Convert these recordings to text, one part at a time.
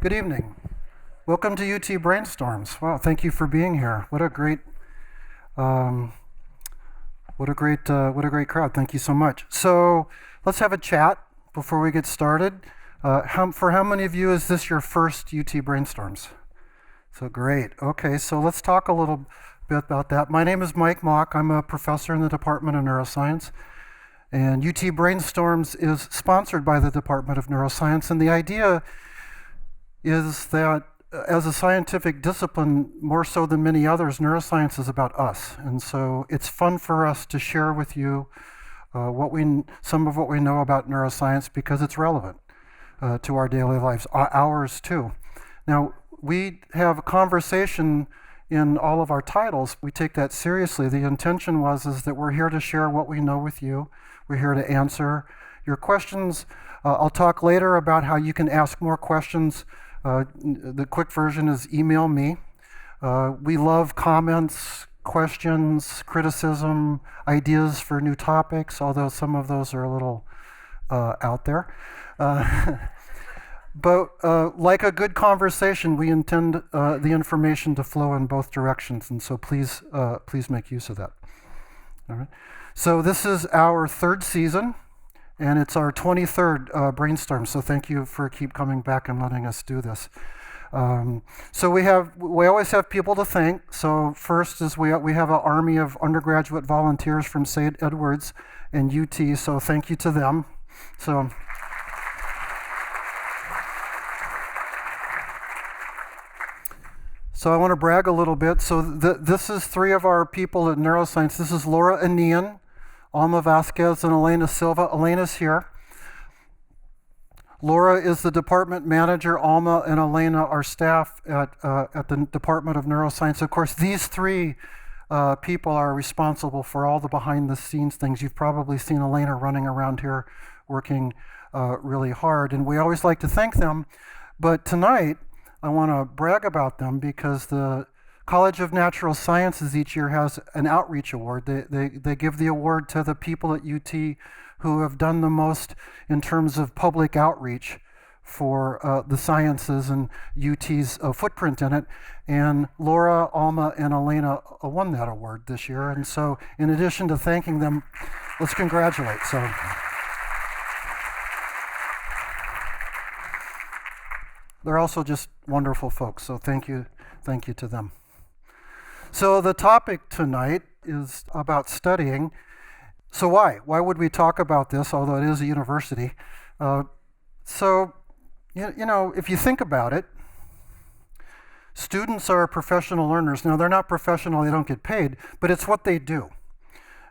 Good evening. Welcome to UT Brainstorms. Wow, thank you for being here. What a great crowd. Thank you so much. So let's have a chat before we get started. For how many of you is this your first UT Brainstorms? So great. Okay, so let's talk a little bit about that. My name is Mauk. I'm a professor in the Department of Neuroscience. And UT Brainstorms is sponsored by the Department of Neuroscience. And the idea is that as a scientific discipline, more so than many others, neuroscience is about us. And so it's fun for us to share with you some of what we know about neuroscience because it's relevant to our daily lives, ours too. Now, we have a conversation in all of our titles. We take that seriously. The intention is that we're here to share what we know with you. We're here to answer your questions. I'll talk later about how you can ask more questions. The quick version is email me. We love comments, questions, criticism, ideas for new topics, although some of those are a little out there. But like a good conversation, we intend the information to flow in both directions, and so please make use of that. All right. So this is our third season, and it's our 23rd brainstorm. So thank you for keep coming back and letting us do this. So we always have people to thank. So first is we have an army of undergraduate volunteers from St. Edward's and UT. So thank you to them. So I want to brag a little bit. So this is three of our people at Neuroscience. This is Laura Anian, Alma Vasquez, and Elena Silva. Elena's here. Laura is the department manager. Alma and Elena are staff at the Department of Neuroscience. Of course, these three people are responsible for all the behind-the-scenes things. You've probably seen Elena running around here working really hard, and we always like to thank them. But tonight, I want to brag about them because the College of Natural Sciences each year has an outreach award. They give the award to the people at UT who have done the most in terms of public outreach for the sciences and UT's footprint in it. And Laura, Alma, and Elena won that award this year. And so in addition to thanking them, let's congratulate. So. They're also just wonderful folks, so thank you to them. So the topic tonight is about studying. So why? Why would we talk about this, although it is a university? So, if you think about it, students are professional learners. Now, they're not professional, they don't get paid, but it's what they do.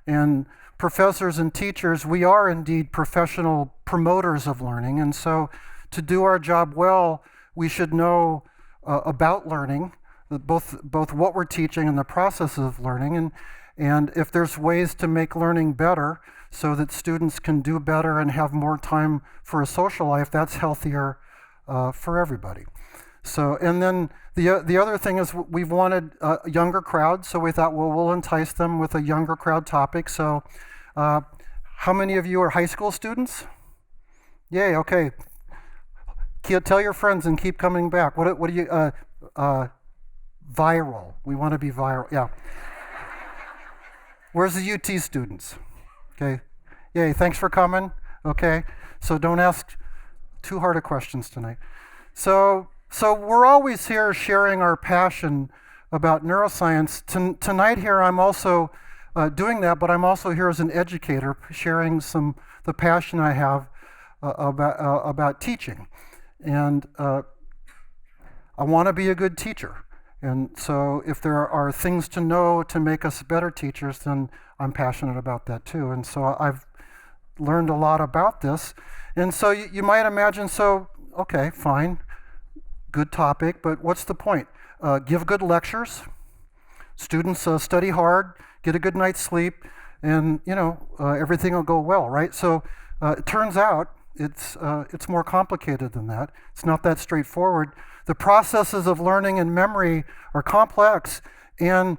And professors and teachers, we are indeed professional promoters of learning, and so to do our job well, we should know about learning, both what we're teaching and the process of learning, and if there's ways to make learning better so that students can do better and have more time for a social life, that's healthier for everybody. So, and then the other thing is we've wanted a younger crowd, so we thought, well, we'll entice them with a younger crowd topic. So, how many of you are high school students? Yay, okay. Tell your friends and keep coming back. What do you, viral. We want to be viral, yeah. Where's the UT students? Okay, yay, thanks for coming. Okay, so don't ask too hard of questions tonight. So we're always here sharing our passion about neuroscience. Tonight here I'm also doing that, but I'm also here as an educator, sharing the passion I have about teaching. And I want to be a good teacher. And so if there are things to know to make us better teachers, then I'm passionate about that too. And so I've learned a lot about this. And so you might imagine, okay, fine, good topic, but what's the point? Give good lectures, students study hard, get a good night's sleep, and everything will go well, right? So it turns out it's more complicated than that. It's not that straightforward. The processes of learning and memory are complex, and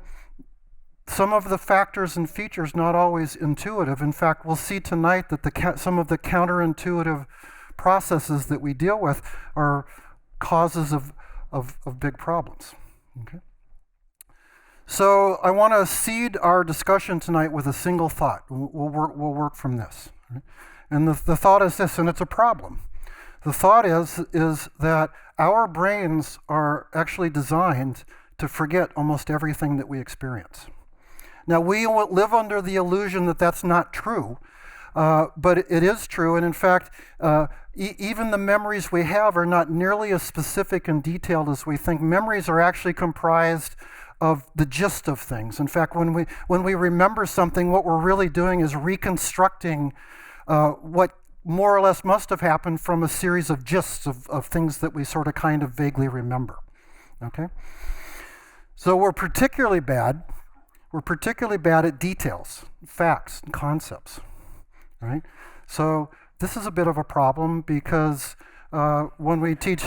some of the factors and features not always intuitive. In fact, we'll see tonight that some of the counterintuitive processes that we deal with are causes of big problems. Okay? So I want to seed our discussion tonight with a single thought. We'll work from this. Right? And the thought is this, and it's a problem. The thought is that our brains are actually designed to forget almost everything that we experience. Now, we live under the illusion that that's not true, but it is true. And in fact, even the memories we have are not nearly as specific and detailed as we think. Memories are actually comprised of the gist of things. In fact, when we remember something, what we're really doing is reconstructing what more or less must have happened from a series of gists of things that we sort of kind of vaguely remember. Okay? So we're particularly bad at details, facts, and concepts. Right? So this is a bit of a problem because when we teach,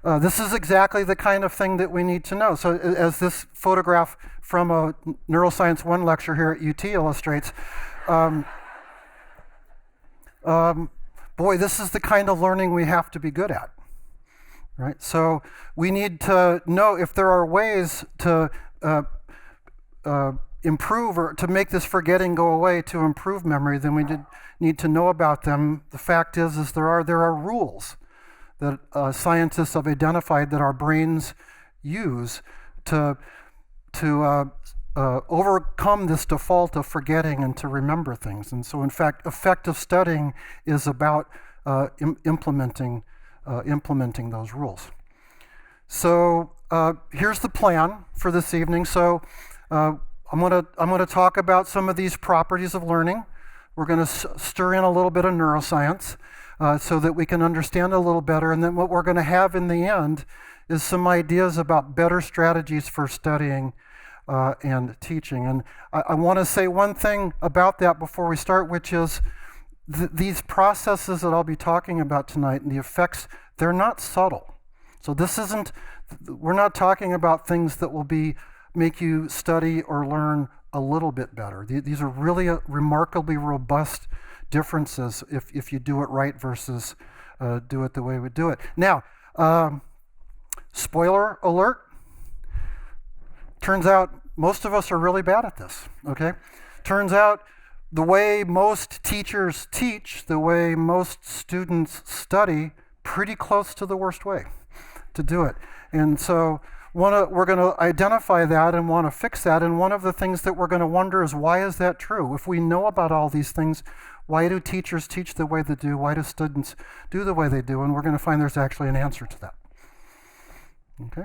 this is exactly the kind of thing that we need to know. So as this photograph from a Neuroscience 1 lecture here at UT illustrates, boy, this is the kind of learning we have to be good at. Right? So we need to know if there are ways to improve or to make this forgetting go away, to improve memory, then we need to know about them. The fact is there are rules that scientists have identified that our brains use to overcome this default of forgetting and to remember things. And so, in fact, effective studying is about implementing those rules. So here's the plan for this evening. So I'm going to talk about some of these properties of learning. We're going to stir in a little bit of neuroscience so that we can understand a little better. And then what we're going to have in the end is some ideas about better strategies for studying and teaching. And I want to say one thing about that before we start, which is these processes that I'll be talking about tonight and the effects, they're not subtle. So we're not talking about things that will make you study or learn a little bit better. These are really remarkably robust differences if you do it right versus do it the way we do it. Now, spoiler alert, turns out most of us are really bad at this, okay? Turns out the way most teachers teach, the way most students study, pretty close to the worst way to do it. And so we're going to identify that and want to fix that. And one of the things that we're going to wonder is, why is that true? If we know about all these things, why do teachers teach the way they do? Why do students do the way they do? And we're going to find there's actually an answer to that. Okay?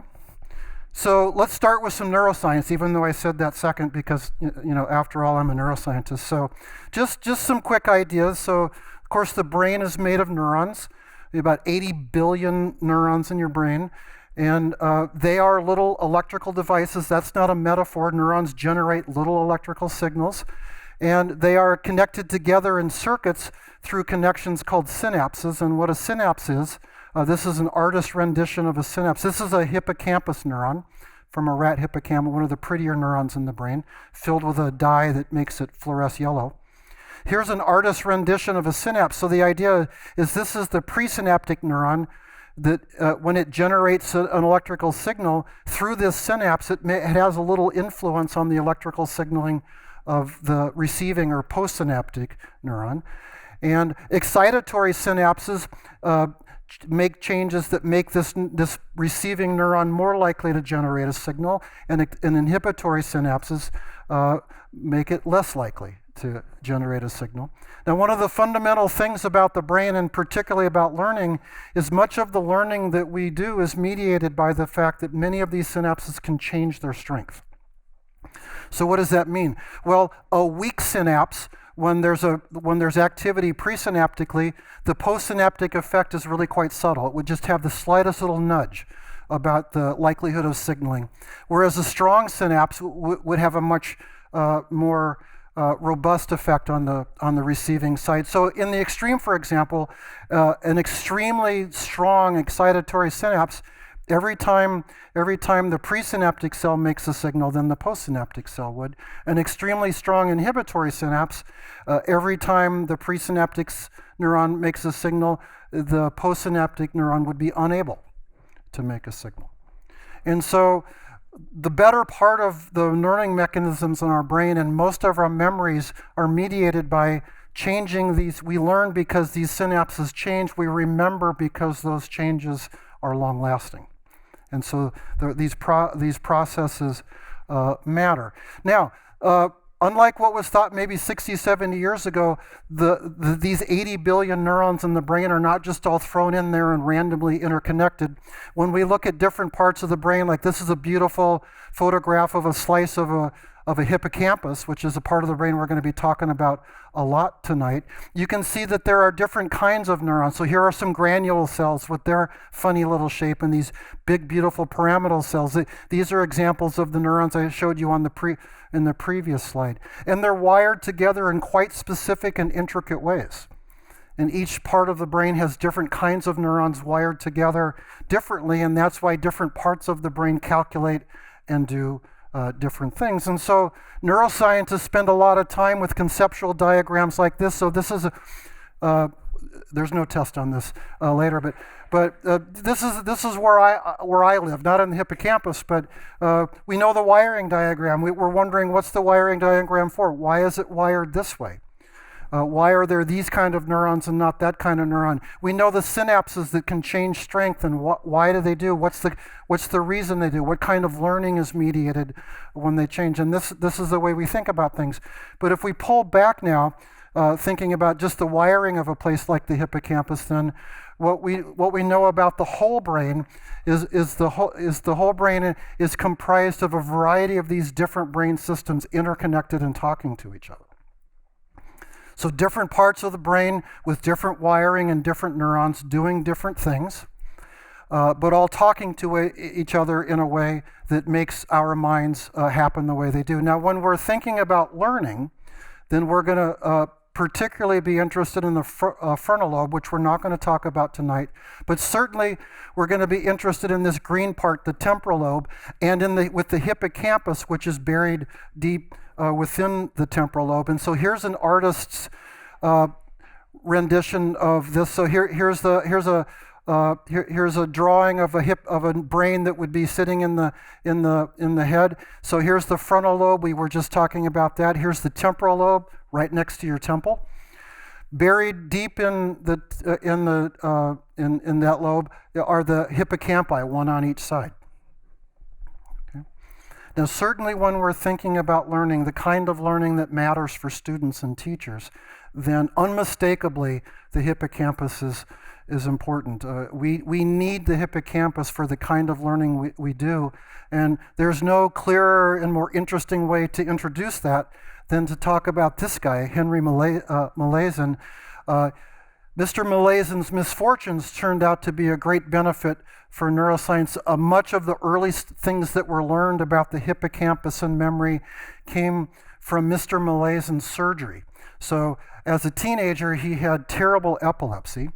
So let's start with some neuroscience, even though I said that second because, after all, I'm a neuroscientist. So just some quick ideas. So, of course, the brain is made of neurons, about 80 billion neurons in your brain. And they are little electrical devices. That's not a metaphor. Neurons generate little electrical signals. And they are connected together in circuits through connections called synapses. And what a synapse is, this is an artist's rendition of a synapse. This is a hippocampus neuron from a rat hippocampus, one of the prettier neurons in the brain, filled with a dye that makes it fluoresce yellow. Here's an artist's rendition of a synapse. So the idea is this is the presynaptic neuron that when it generates an electrical signal through this synapse, it has a little influence on the electrical signaling of the receiving or postsynaptic neuron. And excitatory synapses make changes that make this receiving neuron more likely to generate a signal, and inhibitory synapses make it less likely to generate a signal. Now, one of the fundamental things about the brain, and particularly about learning, is much of the learning that we do is mediated by the fact that many of these synapses can change their strength. So what does that mean? Well, a weak synapse, when there's activity presynaptically, the postsynaptic effect is really quite subtle. It would just have the slightest little nudge about the likelihood of signaling. Whereas a strong synapse would have a much more robust effect on the receiving side. So in the extreme, for example, an extremely strong excitatory synapse, every time the presynaptic cell makes a signal, then the postsynaptic cell would. An extremely strong inhibitory synapse, every time the presynaptic neuron makes a signal, the postsynaptic neuron would be unable to make a signal. And so the better part of the learning mechanisms in our brain and most of our memories are mediated by changing these. We learn because these synapses change. We remember because those changes are long lasting. And so these processes matter. Now, unlike what was thought maybe 60, 70 years ago, these 80 billion neurons in the brain are not just all thrown in there and randomly interconnected. When we look at different parts of the brain, like this is a beautiful photograph of a slice of a hippocampus, which is a part of the brain we're going to be talking about a lot tonight, you can see that there are different kinds of neurons. So here are some granule cells with their funny little shape, and these big, beautiful pyramidal cells. These are examples of the neurons I showed you on in the previous slide. And they're wired together in quite specific and intricate ways. And each part of the brain has different kinds of neurons wired together differently, and that's why different parts of the brain calculate and do different things. And so neuroscientists spend a lot of time with conceptual diagrams like this. So this is there's no test on this later, but this is where I live, not in the hippocampus, but we know the wiring diagram. We're wondering, what's the wiring diagram for? Why is it wired this way? Why are there these kind of neurons and not that kind of neuron? We know the synapses that can change strength, and why do they do? What's the reason they do? What kind of learning is mediated when they change? And this is the way we think about things. But if we pull back now, thinking about just the wiring of a place like the hippocampus, then what we know about the whole brain is the whole brain is comprised of a variety of these different brain systems interconnected and talking to each other. So different parts of the brain with different wiring and different neurons doing different things, but all talking to each other in a way that makes our minds happen the way they do. Now, when we're thinking about learning, then we're going to particularly be interested in the frontal lobe, which we're not going to talk about tonight, but certainly we're going to be interested in this green part, the temporal lobe, and with the hippocampus, which is buried deep within the temporal lobe. And so here's an artist's rendition of this. So here's a drawing of a brain that would be sitting in the head. So here's the frontal lobe. We were just talking about that. Here's the temporal lobe, right next to your temple. Buried deep in that lobe are the hippocampi, one on each side. Now, certainly when we're thinking about learning, the kind of learning that matters for students and teachers, then unmistakably the hippocampus is important. We need the hippocampus for the kind of learning we do, and there's no clearer and more interesting way to introduce that than to talk about this guy, Henry Molaison. Mr. Molaison's misfortunes turned out to be a great benefit for neuroscience. Much of the early things that were learned about the hippocampus and memory came from Mr. Molaison's surgery. So as a teenager, he had terrible epilepsy.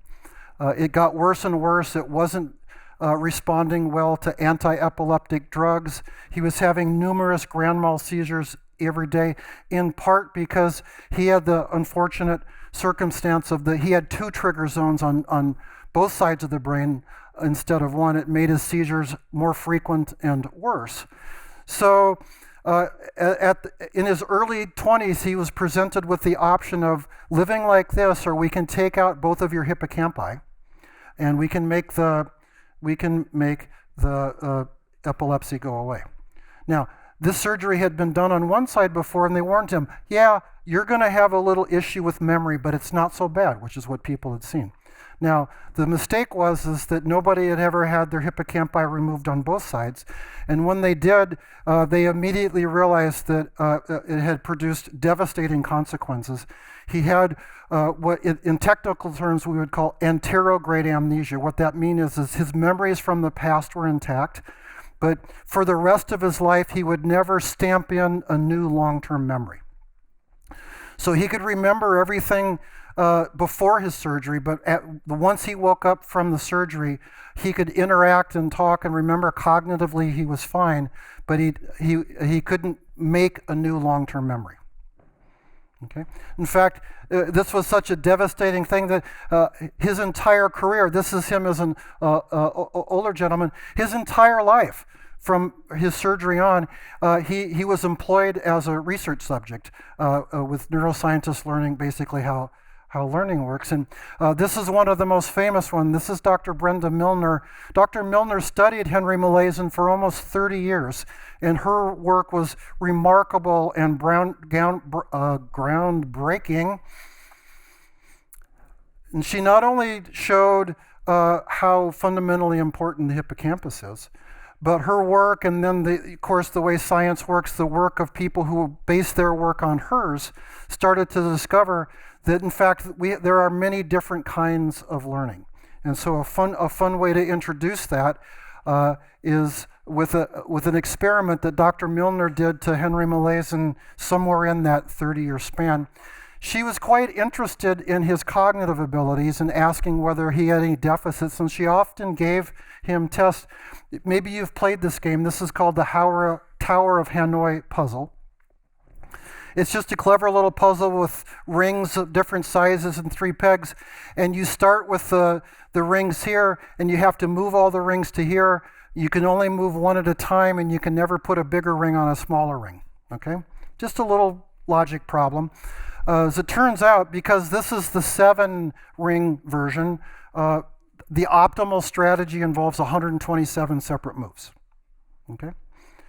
It got worse and worse. It wasn't responding well to anti-epileptic drugs. He was having numerous grand mal seizures every day, in part because he had the unfortunate circumstance he had two trigger zones on both sides of the brain instead of one. It made his seizures more frequent and worse. So in his early 20s, he was presented with the option of living like this, or we can take out both of your hippocampi, and we can make the epilepsy go away. Now, this surgery had been done on one side before, and they warned him, yeah, you're going to have a little issue with memory, but it's not so bad, which is what people had seen. Now, the mistake was that nobody had ever had their hippocampi removed on both sides, and when they did, they immediately realized that it had produced devastating consequences. He had what in technical terms we would call anterograde amnesia. What that means is his memories from the past were intact, but for the rest of his life, he would never stamp in a new long-term memory. So he could remember everything before his surgery, but once he woke up from the surgery, he could interact and talk and remember cognitively he was fine, but he couldn't make a new long-term memory. Okay. In fact, this was such a devastating thing that his entire career, this is him as an older gentleman, his entire life, from his surgery on, he was employed as a research subject with neuroscientists learning basically how learning works. And this is one of the most famous ones. This is Dr. Brenda Milner. Dr. Milner studied Henry Molaison for almost 30 years, and her work was remarkable and groundbreaking. And she not only showed how fundamentally important the hippocampus is, but her work, and then of course the way science works, the work of people who base their work on hers, started to discover that in fact there are many different kinds of learning. And so a fun way to introduce that is with an experiment that Dr. Milner did to Henry Molaison somewhere in that 30-year span. She was quite interested in his cognitive abilities and asking whether he had any deficits, and she often gave him tests. Maybe you've played this game. This is called the Tower of Hanoi puzzle. It's just a clever little puzzle with rings of different sizes and 3 pegs, and you start with the rings here, and you have to move all the rings to here. You can only move one at a time, and you can never put a bigger ring on a smaller ring, okay? Just a little logic problem. As it turns out, because this is the 7-ring version, the optimal strategy involves 127 separate moves, okay?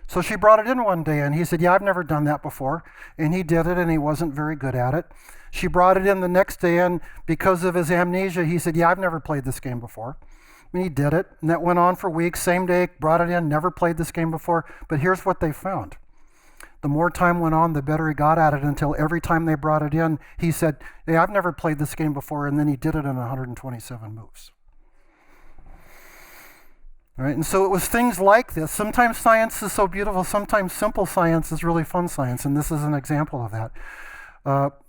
So she brought it in one day, and he said, yeah, I've never done that before. And he did it, and he wasn't very good at it. She brought it in the next day, and because of his amnesia, he said, yeah, I've never played this game before. And he did it, and that went on for weeks. Same day, brought it in, never played this game before. But here's what they found. The more time went on, the better he got at it, until every time they brought it in, he said, hey, I've never played this game before, and then he did it in 127 moves. Right? And so it was things like this. Sometimes science is so beautiful, sometimes simple science is really fun science, and this is an example of that.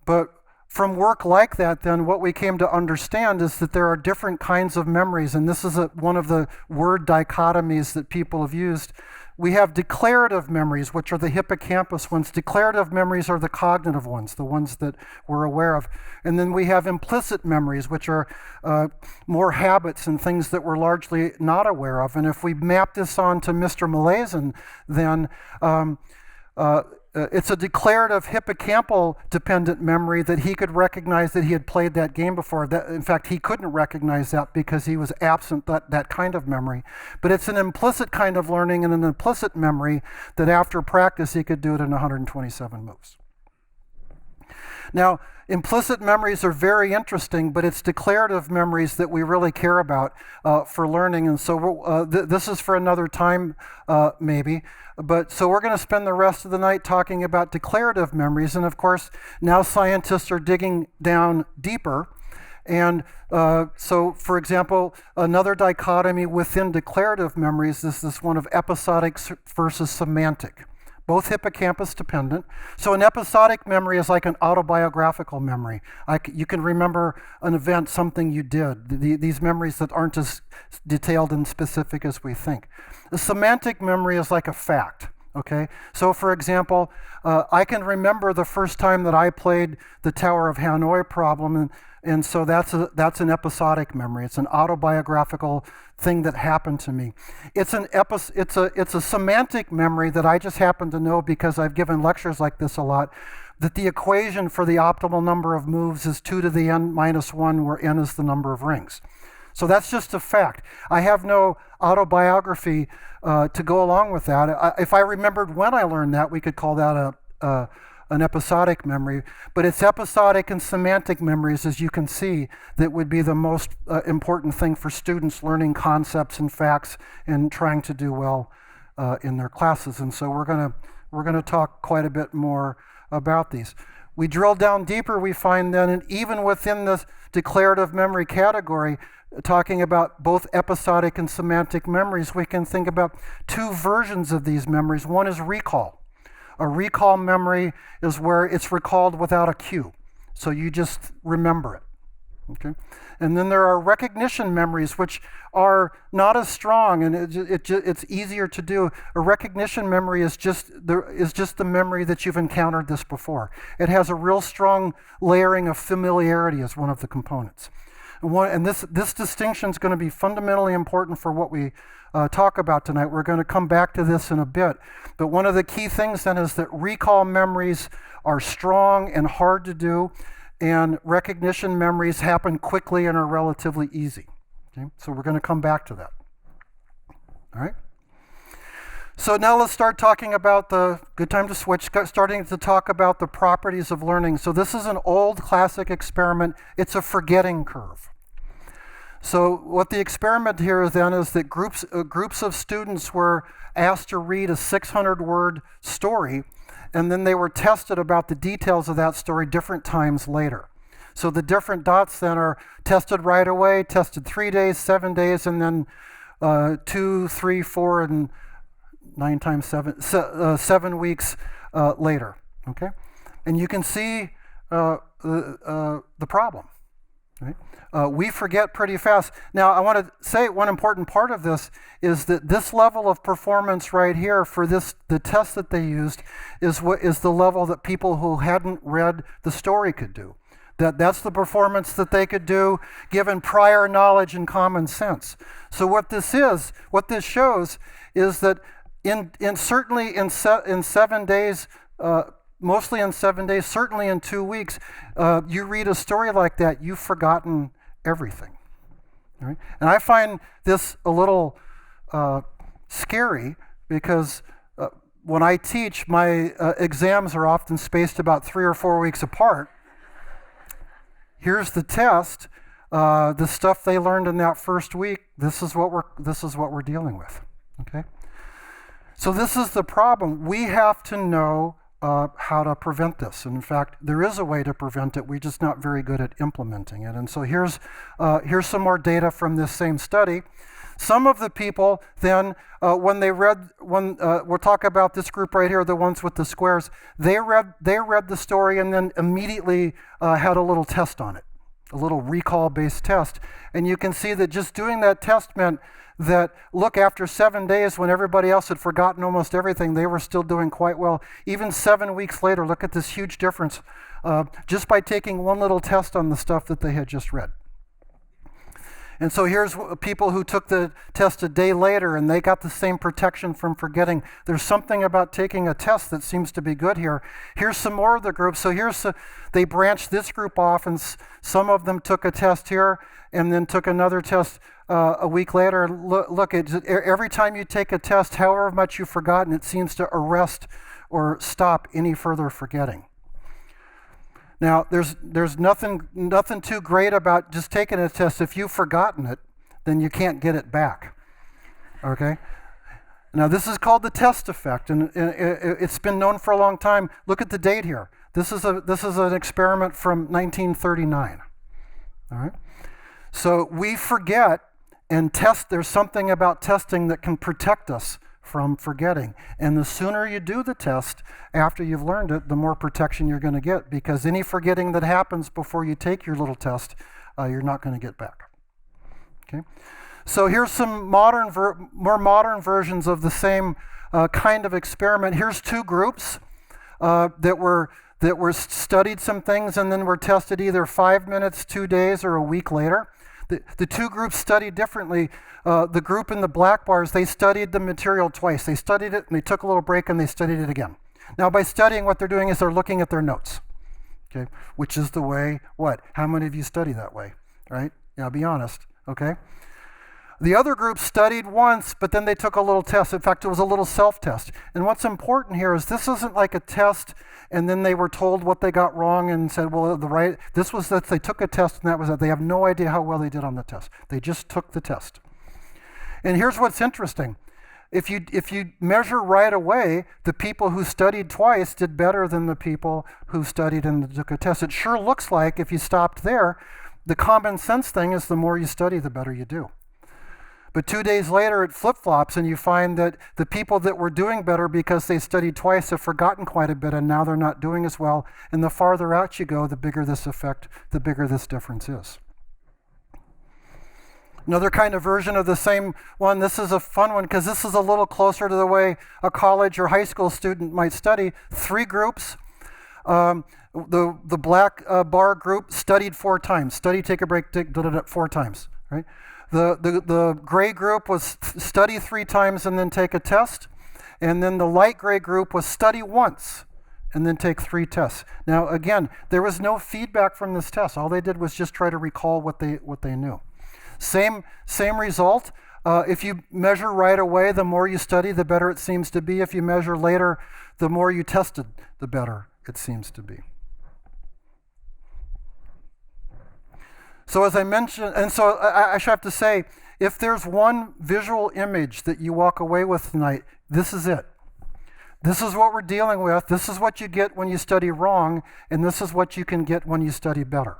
But from work like that, then, what we came to understand is that there are different kinds of memories, and this is one of the word dichotomies that people have used. We have declarative memories, which are the hippocampus ones. Declarative memories are the cognitive ones, the ones that we're aware of. And then we have implicit memories, which are more habits and things that we're largely not aware of. And if we map this onto Mr. Molaison, then it's a declarative hippocampal dependent memory that he could recognize that he had played that game before. In fact, he couldn't recognize that because he was absent that kind of memory. But it's an implicit kind of learning and an implicit memory that after practice he could do it in 127 moves. Now, implicit memories are very interesting, but it's declarative memories that we really care about for learning. And so this is for another time, maybe. But so we're going to spend the rest of the night talking about declarative memories. And of course, now scientists are digging down deeper. And so, for example, another dichotomy within declarative memories is this one of episodic versus semantic. Both hippocampus dependent. So an episodic memory is like an autobiographical memory. You can remember an event, something you did. These memories that aren't as detailed and specific as we think. The semantic memory is like a fact. Okay. So for example, I can remember the first time that I played the Tower of Hanoi problem, and so that's an episodic memory. It's an autobiographical thing that happened to me. It's a semantic memory that I just happen to know because I've given lectures like this a lot, that the equation for the optimal number of moves is 2 to the n minus 1, where n is the number of rings. So that's just a fact. I have no autobiography to go along with that. If I remembered when I learned that, we could call that an episodic memory. But it's episodic and semantic memories, as you can see, that would be the most important thing for students learning concepts and facts and trying to do well in their classes. And so we're gonna talk quite a bit more about these. We drill down deeper, we find then, and even within this declarative memory category, talking about both episodic and semantic memories, we can think about 2 versions of these memories. One is recall. A recall memory is where it's recalled without a cue. So you just remember it, Okay, and then there are recognition memories, which are not as strong, and it's easier to do. A recognition memory is just the memory that you've encountered this before. It has a real strong layering of familiarity as one of the components. And this distinction is going to be fundamentally important for what we talk about tonight. We're going to come back to this in a bit. But one of the key things then is that recall memories are strong and hard to do, and recognition memories happen quickly and are relatively easy. Okay? So we're going to come back to that. All right? So now let's start talking about good time to switch, starting to talk about the properties of learning. So this is an old classic experiment. It's a forgetting curve. So what the experiment here is then is that groups of students were asked to read a 600-word story, and then they were tested about the details of that story different times later. So the different dots then are tested right away, tested 3 days, 7 days, and then 2, 3, 4, and 9 times 7, 7 weeks later. Okay, and you can see the problem. Right? We forget pretty fast. Now, I want to say one important part of this is that this level of performance right here for the test that they used is the level that people who hadn't read the story could do. That's the performance that they could do given prior knowledge and common sense. So what this shows is that certainly in 7 days, mostly in 7 days, certainly in 2 weeks, you read a story like that, you've forgotten everything. Right? And I find this a little scary because when I teach, my exams are often spaced about 3 or 4 weeks apart. Here's the test. The stuff they learned in that first week, this is what we're dealing with. Okay? So this is the problem. We have to know how to prevent this. And in fact, there is a way to prevent it. We're just not very good at implementing it. And so here's some more data from this same study. Some of the people then, when we'll talk about this group right here, the ones with the squares, they read the story and then immediately had a little test on it, a little recall-based test. And you can see that just doing that test meant that, look, after 7 days, when everybody else had forgotten almost everything, they were still doing quite well. Even 7 weeks later, look at this huge difference just by taking one little test on the stuff that they had just read. And so here's people who took the test a day later, and they got the same protection from forgetting. There's something about taking a test that seems to be good here. Here's some more of the groups. So they branched this group off, and some of them took a test here and then took another test a week later. Look, every time you take a test, however much you've forgotten, it seems to arrest or stop any further forgetting. Now, there's nothing too great about just taking a test. If you've forgotten it, then you can't get it back. Okay? Now, this is called the test effect, and it's been known for a long time. Look at the date here. This is an experiment from 1939. All right? So we forget, and there's something about testing that can protect us from forgetting. And the sooner you do the test after you've learned it, the more protection you're going to get, because any forgetting that happens before you take your little test, you're not going to get back. Okay? So here's some more modern versions of the same kind of experiment. Here's two groups that were studied some things and then were tested either 5 minutes, 2 days, or a week later. The two groups studied differently. The group in the black bars, they studied the material twice. They studied it, and they took a little break, and they studied it again. Now, by studying, what they're doing is they're looking at their notes, okay? Which is the way, how many of you study that way, right? Yeah, be honest, okay? The other group studied once, but then they took a little test. In fact, it was a little self-test. And what's important here is this isn't like a test and then they were told what they got wrong and said, well, this was that they took a test and that was it. They have no idea how well they did on the test. They just took the test. And here's what's interesting. If you measure right away, the people who studied twice did better than the people who studied and took a test. It sure looks like, if you stopped there, the common sense thing is the more you study, the better you do. But 2 days later, it flip-flops, and you find that the people that were doing better because they studied twice have forgotten quite a bit, and now they're not doing as well. And the farther out you go, the bigger this effect, the bigger this difference is. Another kind of version of the same one. This is a fun one because this is a little closer to the way a college or high school student might study. 3 groups. The black bar group studied 4 times. Study, take a break, did it 4 times. Right. The gray group was study 3 times and then take a test. And then the light gray group was study once and then take 3 tests. Now again, there was no feedback from this test. All they did was just try to recall what they knew. Same result. If you measure right away, the more you study, the better it seems to be. If you measure later, the more you tested, the better it seems to be. So as I mentioned, and so I should have to say, if there's one visual image that you walk away with tonight, this is it. This is what we're dealing with. This is what you get when you study wrong, and this is what you can get when you study better.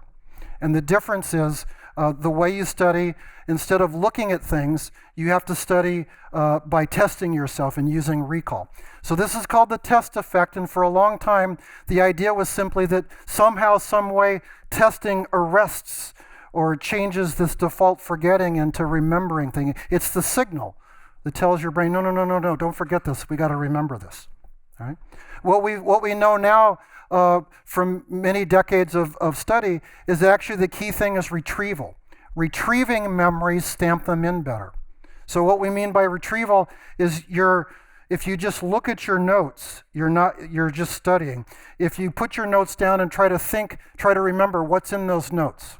And the difference is the way you study, instead of looking at things, you have to study by testing yourself and using recall. So this is called the test effect, and for a long time, the idea was simply that somehow, some way, testing arrests or changes this default forgetting into remembering thing. It's the signal that tells your brain, no, don't forget this. We got to remember this. All right? What we know now from many decades of study is actually the key thing is retrieval. Retrieving memories stamp them in better. So what we mean by retrieval is if you just look at your notes, you're just studying. If you put your notes down and try to remember what's in those notes,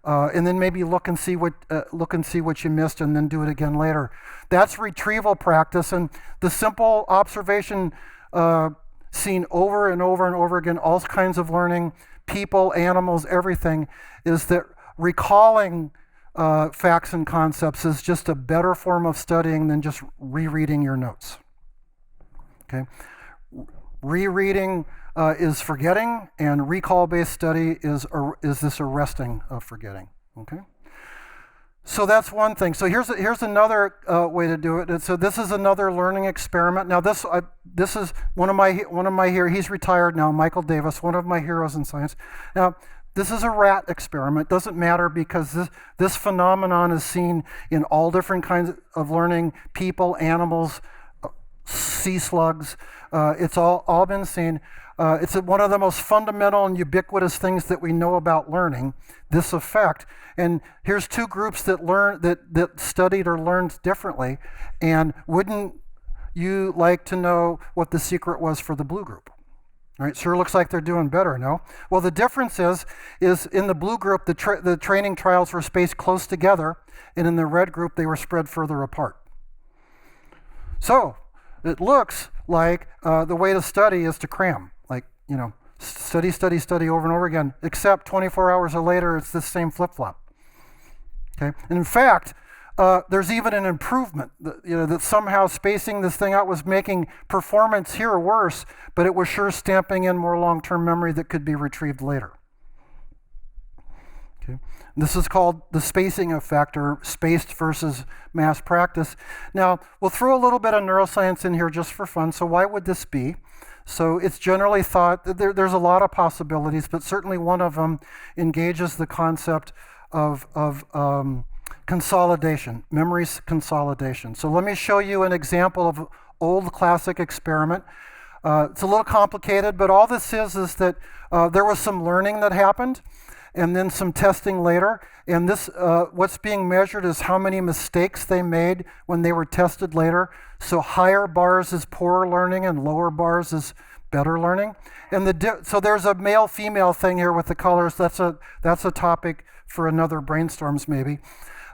and then maybe look and see what you missed, and then do it again later. That's retrieval practice, and the simple observation seen over and over and over again, all kinds of learning, people, animals, everything, is that recalling facts and concepts is just a better form of studying than just rereading your notes. Okay, rereading is forgetting, and recall-based study is this arresting of forgetting. Okay, so that's one thing. So here's another way to do it. And so this is another learning experiment. Now this is one of my heroes. He's retired now, Michael Davis, one of my heroes in science. Now this is a rat experiment. Doesn't matter because this phenomenon is seen in all different kinds of learning: people, animals, sea slugs. It's all been seen. It's one of the most fundamental and ubiquitous things that we know about learning, this effect. And here's 2 groups that studied or learned differently. And wouldn't you like to know what the secret was for the blue group? All right, sure looks like they're doing better, no? Well, the difference is in the blue group, the training trials were spaced close together, and in the red group, they were spread further apart. So it looks like the way to study is to cram. Study over and over again, except 24 hours later, it's this same flip-flop. Okay, and in fact, there's even an improvement, that somehow spacing this thing out was making performance here worse, but it was sure stamping in more long-term memory that could be retrieved later. Okay, and this is called the spacing effect, or spaced versus mass practice. Now, we'll throw a little bit of neuroscience in here just for fun. So why would this be? So it's generally thought that there's a lot of possibilities, but certainly one of them engages the concept of consolidation, memory consolidation. So let me show you an example of old classic experiment. It's a little complicated, but all this is that there was some learning that happened, and then some testing later. And this, what's being measured is how many mistakes they made when they were tested later. So higher bars is poorer learning, and lower bars is better learning. And so there's a male-female thing here with the colors. That's a topic for another brainstorms maybe.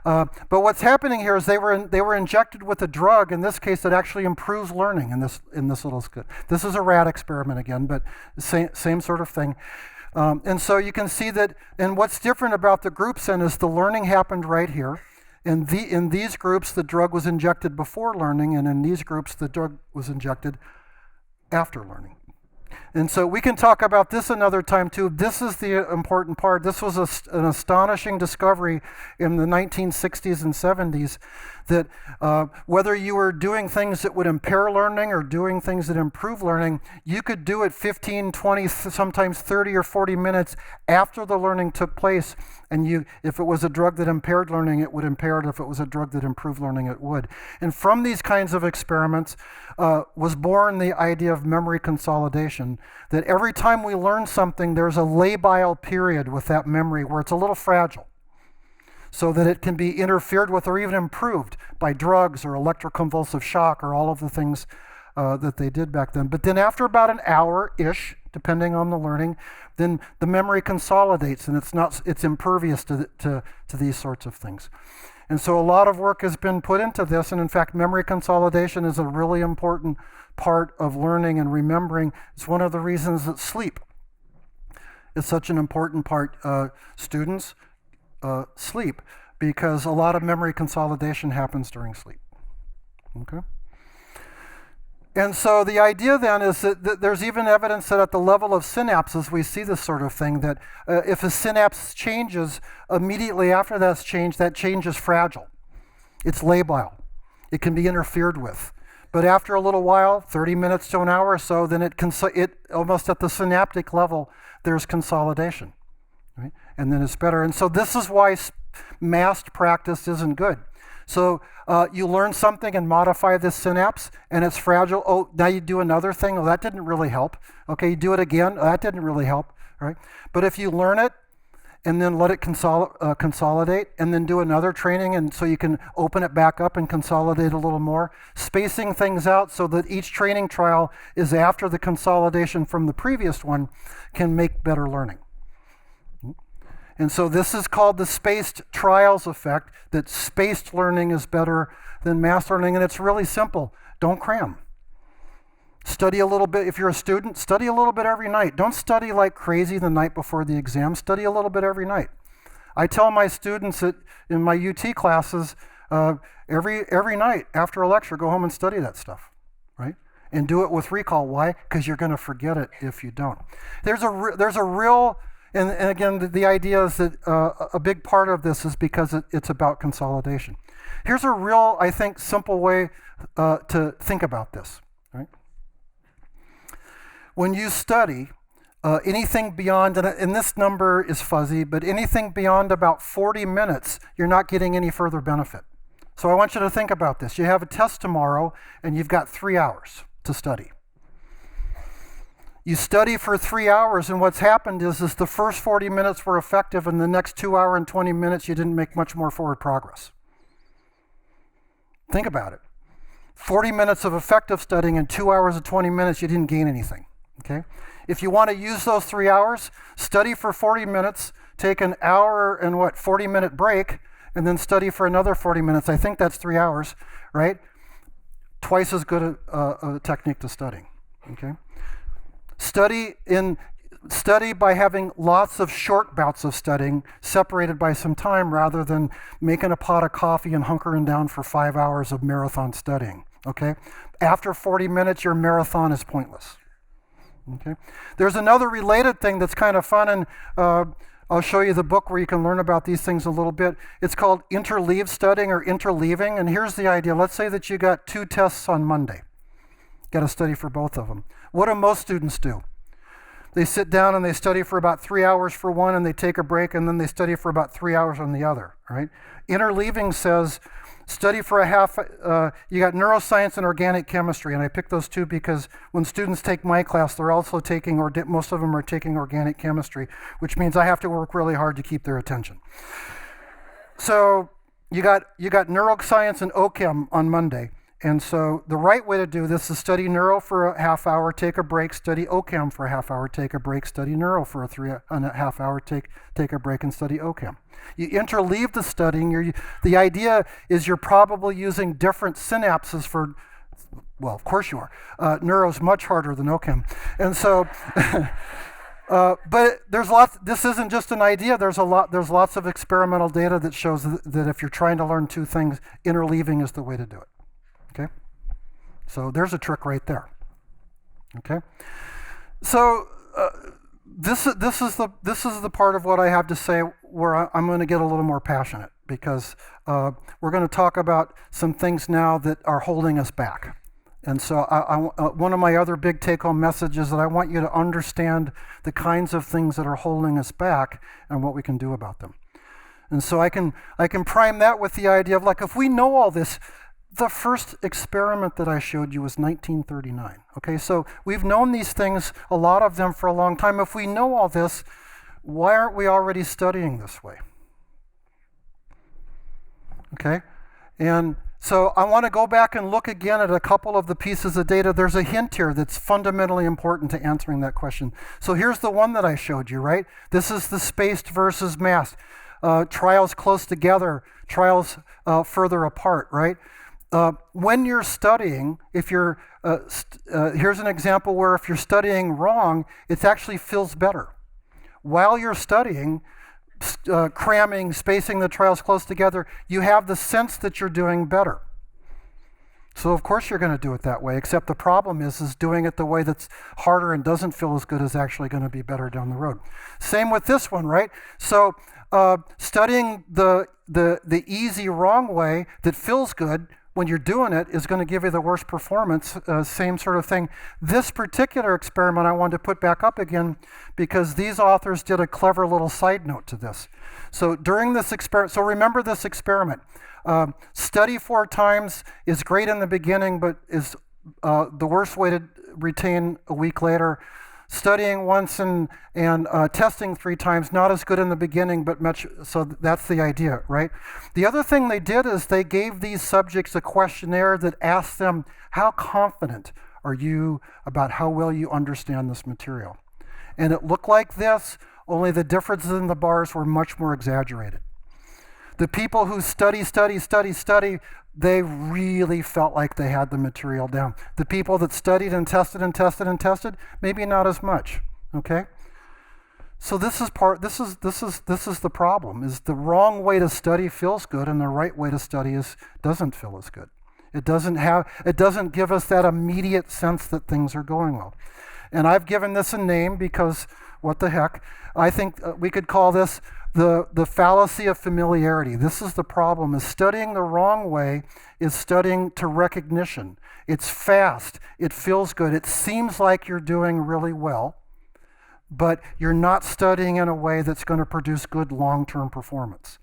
But what's happening here is they were injected with a drug. In this case, that actually improves learning in this little skit. This is a rat experiment again, but same sort of thing. And so you can see that, and what's different about the groups then is the learning happened right here. In these groups, the drug was injected before learning, and in these groups, the drug was injected after learning. And so we can talk about this another time too. This is the important part. This was an astonishing discovery in the 1960s and 70s that whether you were doing things that would impair learning or doing things that improve learning, you could do it 15, 20, sometimes 30 or 40 minutes after the learning took place. And if it was a drug that impaired learning, it would impair it. If it was a drug that improved learning, it would. And from these kinds of experiments was born the idea of memory consolidation, that every time we learn something, there's a labile period with that memory where it's a little fragile, so that it can be interfered with or even improved by drugs or electroconvulsive shock or all of the things that they did back then. But then after about an hour-ish, depending on the learning, then the memory consolidates and it's impervious to these sorts of things. And so a lot of work has been put into this, and in fact, memory consolidation is a really important part of learning and remembering. It's one of the reasons that sleep is such an important part. Students sleep because a lot of memory consolidation happens during sleep. Okay? And so the idea then is that there's even evidence that at the level of synapses, we see this sort of thing, that if a synapse changes, immediately after that's changed, that change is fragile. It's labile. It can be interfered with. But after a little while, 30 minutes to an hour or so, then it almost at the synaptic level, there's consolidation. Right? And then it's better. And so this is why massed practice isn't good. So you learn something and modify this synapse, and it's fragile. Oh, now you do another thing. Oh, that didn't really help. Okay, you do it again. Oh, that didn't really help. Right? But if you learn it and then let it consolidate, and then do another training, and so you can open it back up and consolidate a little more, spacing things out so that each training trial is after the consolidation from the previous one, can make better learning. And so this is called the spaced trials effect, that spaced learning is better than mass learning, and it's really simple. Don't cram. Study a little bit. If you're a student, study a little bit every night. Don't study like crazy the night before the exam. Study a little bit every night. I tell my students in my UT classes, every night after a lecture, go home and study that stuff, right? And do it with recall. Why? Because you're going to forget it if you don't. There's a real... And again, the idea is that a big part of this is because it's about consolidation. Here's a real, I think, simple way to think about this. Right? When you study, anything beyond, and this number is fuzzy, but anything beyond about 40 minutes, you're not getting any further benefit. So I want you to think about this. You have a test tomorrow, and you've got 3 hours to study. You study for 3 hours, and what's happened is the first 40 minutes were effective, and the next 2 hours and 20 minutes you didn't make much more forward progress. Think about it. 40 minutes of effective studying and 2 hours and 20 minutes, you didn't gain anything. Okay? If you want to use those 3 hours, study for 40 minutes, take an hour and 40-minute break, and then study for another 40 minutes. I think that's 3 hours, right? Twice as good a technique to studying. Okay? Study by having lots of short bouts of studying separated by some time, rather than making a pot of coffee and hunkering down for 5 hours of marathon studying. Okay? After 40 minutes, your marathon is pointless. Okay? There's another related thing that's kind of fun, and I'll show you the book where you can learn about these things a little bit. It's called interleave studying or interleaving, and here's the idea. Let's say that you got 2 tests on Monday. Got to study for both of them. What do most students do? They sit down and they study for about 3 hours for one, and they take a break, and then they study for about 3 hours on the other, right? Interleaving says study for a half. You got neuroscience and organic chemistry, and I picked those two because when students take my class, they're also taking, or most of them are taking organic chemistry, which means I have to work really hard to keep their attention. So you got neuroscience and OChem on Monday. And so the right way to do this is study neuro for a half hour, take a break, study OChem for a half hour, take a break, study neuro for a half hour, take a break, and study OChem. You interleave the studying. The idea is you're probably using different synapses for, well, of course you are. Neuro's much harder than OChem. And so, but there's lots, this isn't just an idea, there's lots of experimental data that shows that if you're trying to learn two things, interleaving is the way to do it. Okay? So there's a trick right there. Okay? So this is the part of what I have to say where I'm going to get a little more passionate, because we're going to talk about some things now that are holding us back. And so one of my other big take-home messages is that I want you to understand the kinds of things that are holding us back and what we can do about them. And so I can prime that with the idea of, like, if we know all this, the first experiment that I showed you was 1939. Okay, so we've known these things, a lot of them, for a long time. If we know all this, why aren't we already studying this way? Okay, and so I want to go back and look again at a couple of the pieces of data. There's a hint here that's fundamentally important to answering that question. So here's the one that I showed you, right? This is the spaced versus massed. Trials close together, trials further apart, right? When you're studying, if you're, here's an example where if you're studying wrong, it actually feels better. While you're studying, cramming, spacing the trials close together, you have the sense that you're doing better. So of course you're going to do it that way, except the problem is doing it the way that's harder and doesn't feel as good is actually going to be better down the road. Same with this one, right? So studying the easy wrong way that feels good when you're doing it is going to give you the worst performance, same sort of thing. This particular experiment I wanted to put back up again because these authors did a clever little side note to this. So during this experiment, so remember this experiment. Study 4 times is great in the beginning, but is the worst way to retain a week later. Studying once and testing 3 times, not as good in the beginning, but much, so that's the idea, right? The other thing they did is they gave these subjects a questionnaire that asked them, how confident are you about how well you understand this material? And it looked like this, only the differences in the bars were much more exaggerated. The people who study, they really felt like they had the material down. The people that studied and tested, maybe not as much. Okay? So this is the problem, is the wrong way to study feels good and the right way to study doesn't feel as good. It doesn't give us that immediate sense that things are going well. And I've given this a name because what the heck? I think we could call this the fallacy of familiarity. This is the problem, is studying the wrong way is studying to recognition. It's fast, it feels good, it seems like you're doing really well, but you're not studying in a way that's going to produce good long-term performance.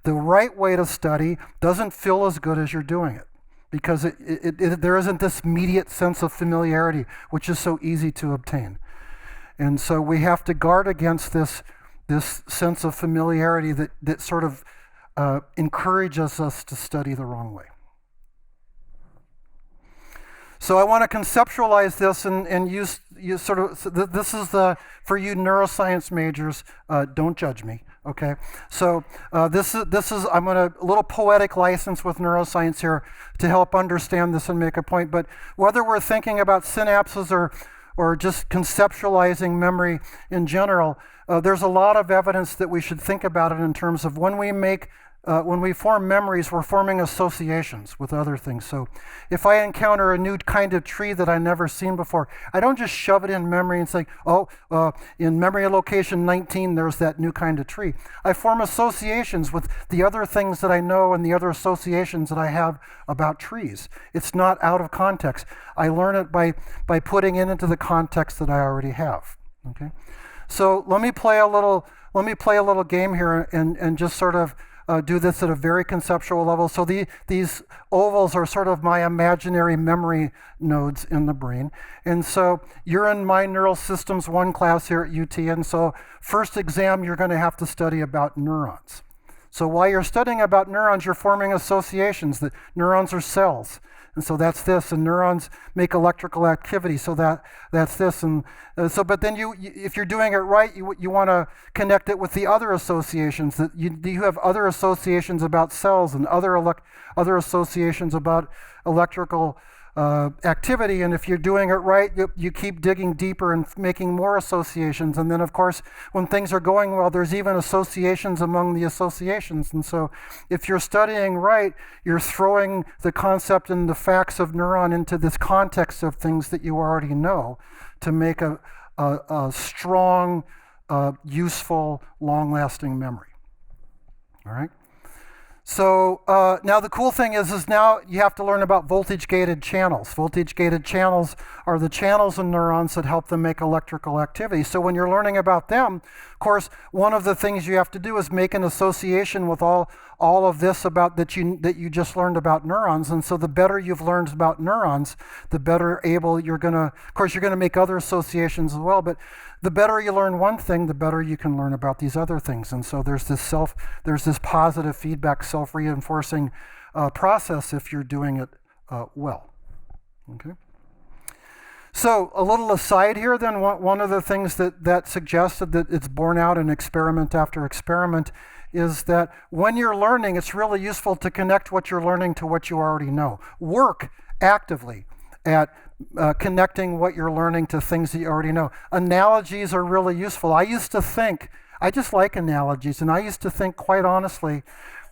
The right way to study doesn't feel as good as you're doing it, because there isn't this immediate sense of familiarity, which is so easy to obtain. And so we have to guard against this sense of familiarity that sort of encourages us to study the wrong way. So I want to conceptualize this and use sort of, so this is for you neuroscience majors, don't judge me, okay? So this is I'm going to, a little poetic license with neuroscience here to help understand this and make a point, but whether we're thinking about synapses or just conceptualizing memory in general, there's a lot of evidence that we should think about it in terms of when we form memories, we're forming associations with other things. So if I encounter a new kind of tree that I've never seen before, I don't just shove it in memory and say, in memory location 19, there's that new kind of tree. I form associations with the other things that I know and the other associations that I have about trees. It's not out of context. I learn it by putting it into the context that I already have. Okay? So let me play a little game here and just sort of do this at a very conceptual level. So these ovals are sort of my imaginary memory nodes in the brain. And so you're in my Neural Systems 1 class here at UT, and so first exam you're going to have to study about neurons. So while you're studying about neurons, you're forming associations that neurons are cells. And so that's this, and neurons make electrical activity, so that's this. And but then if you're doing it right, you want to connect it with the other associations. That you have other associations about cells and other associations about electrical activity, and if you're doing it right, you keep digging deeper and making more associations. And then of course, when things are going well, there's even associations among the associations. And so if you're studying right, you're throwing the concept and the facts of neuron into this context of things that you already know to make a a strong, useful, long-lasting memory. All right? So now the cool thing is now you have to learn about voltage-gated channels. Voltage-gated channels are the channels in neurons that help them make electrical activity. So when you're learning about them, of course, one of the things you have to do is make an association with all of this about that you just learned about neurons. And so the better you've learned about neurons, the better able you're going to, of course, you're going to make other associations as well, but the better you learn one thing, the better you can learn about these other things. And so there's this positive feedback, self-reinforcing process if you're doing it well. Okay. So a little aside here, then one of the things that suggested that it's borne out in experiment after experiment is that when you're learning, it's really useful to connect what you're learning to what you already know. Work actively at connecting what you're learning to things that you already know. Analogies are really useful. I just like analogies, and I used to think quite honestly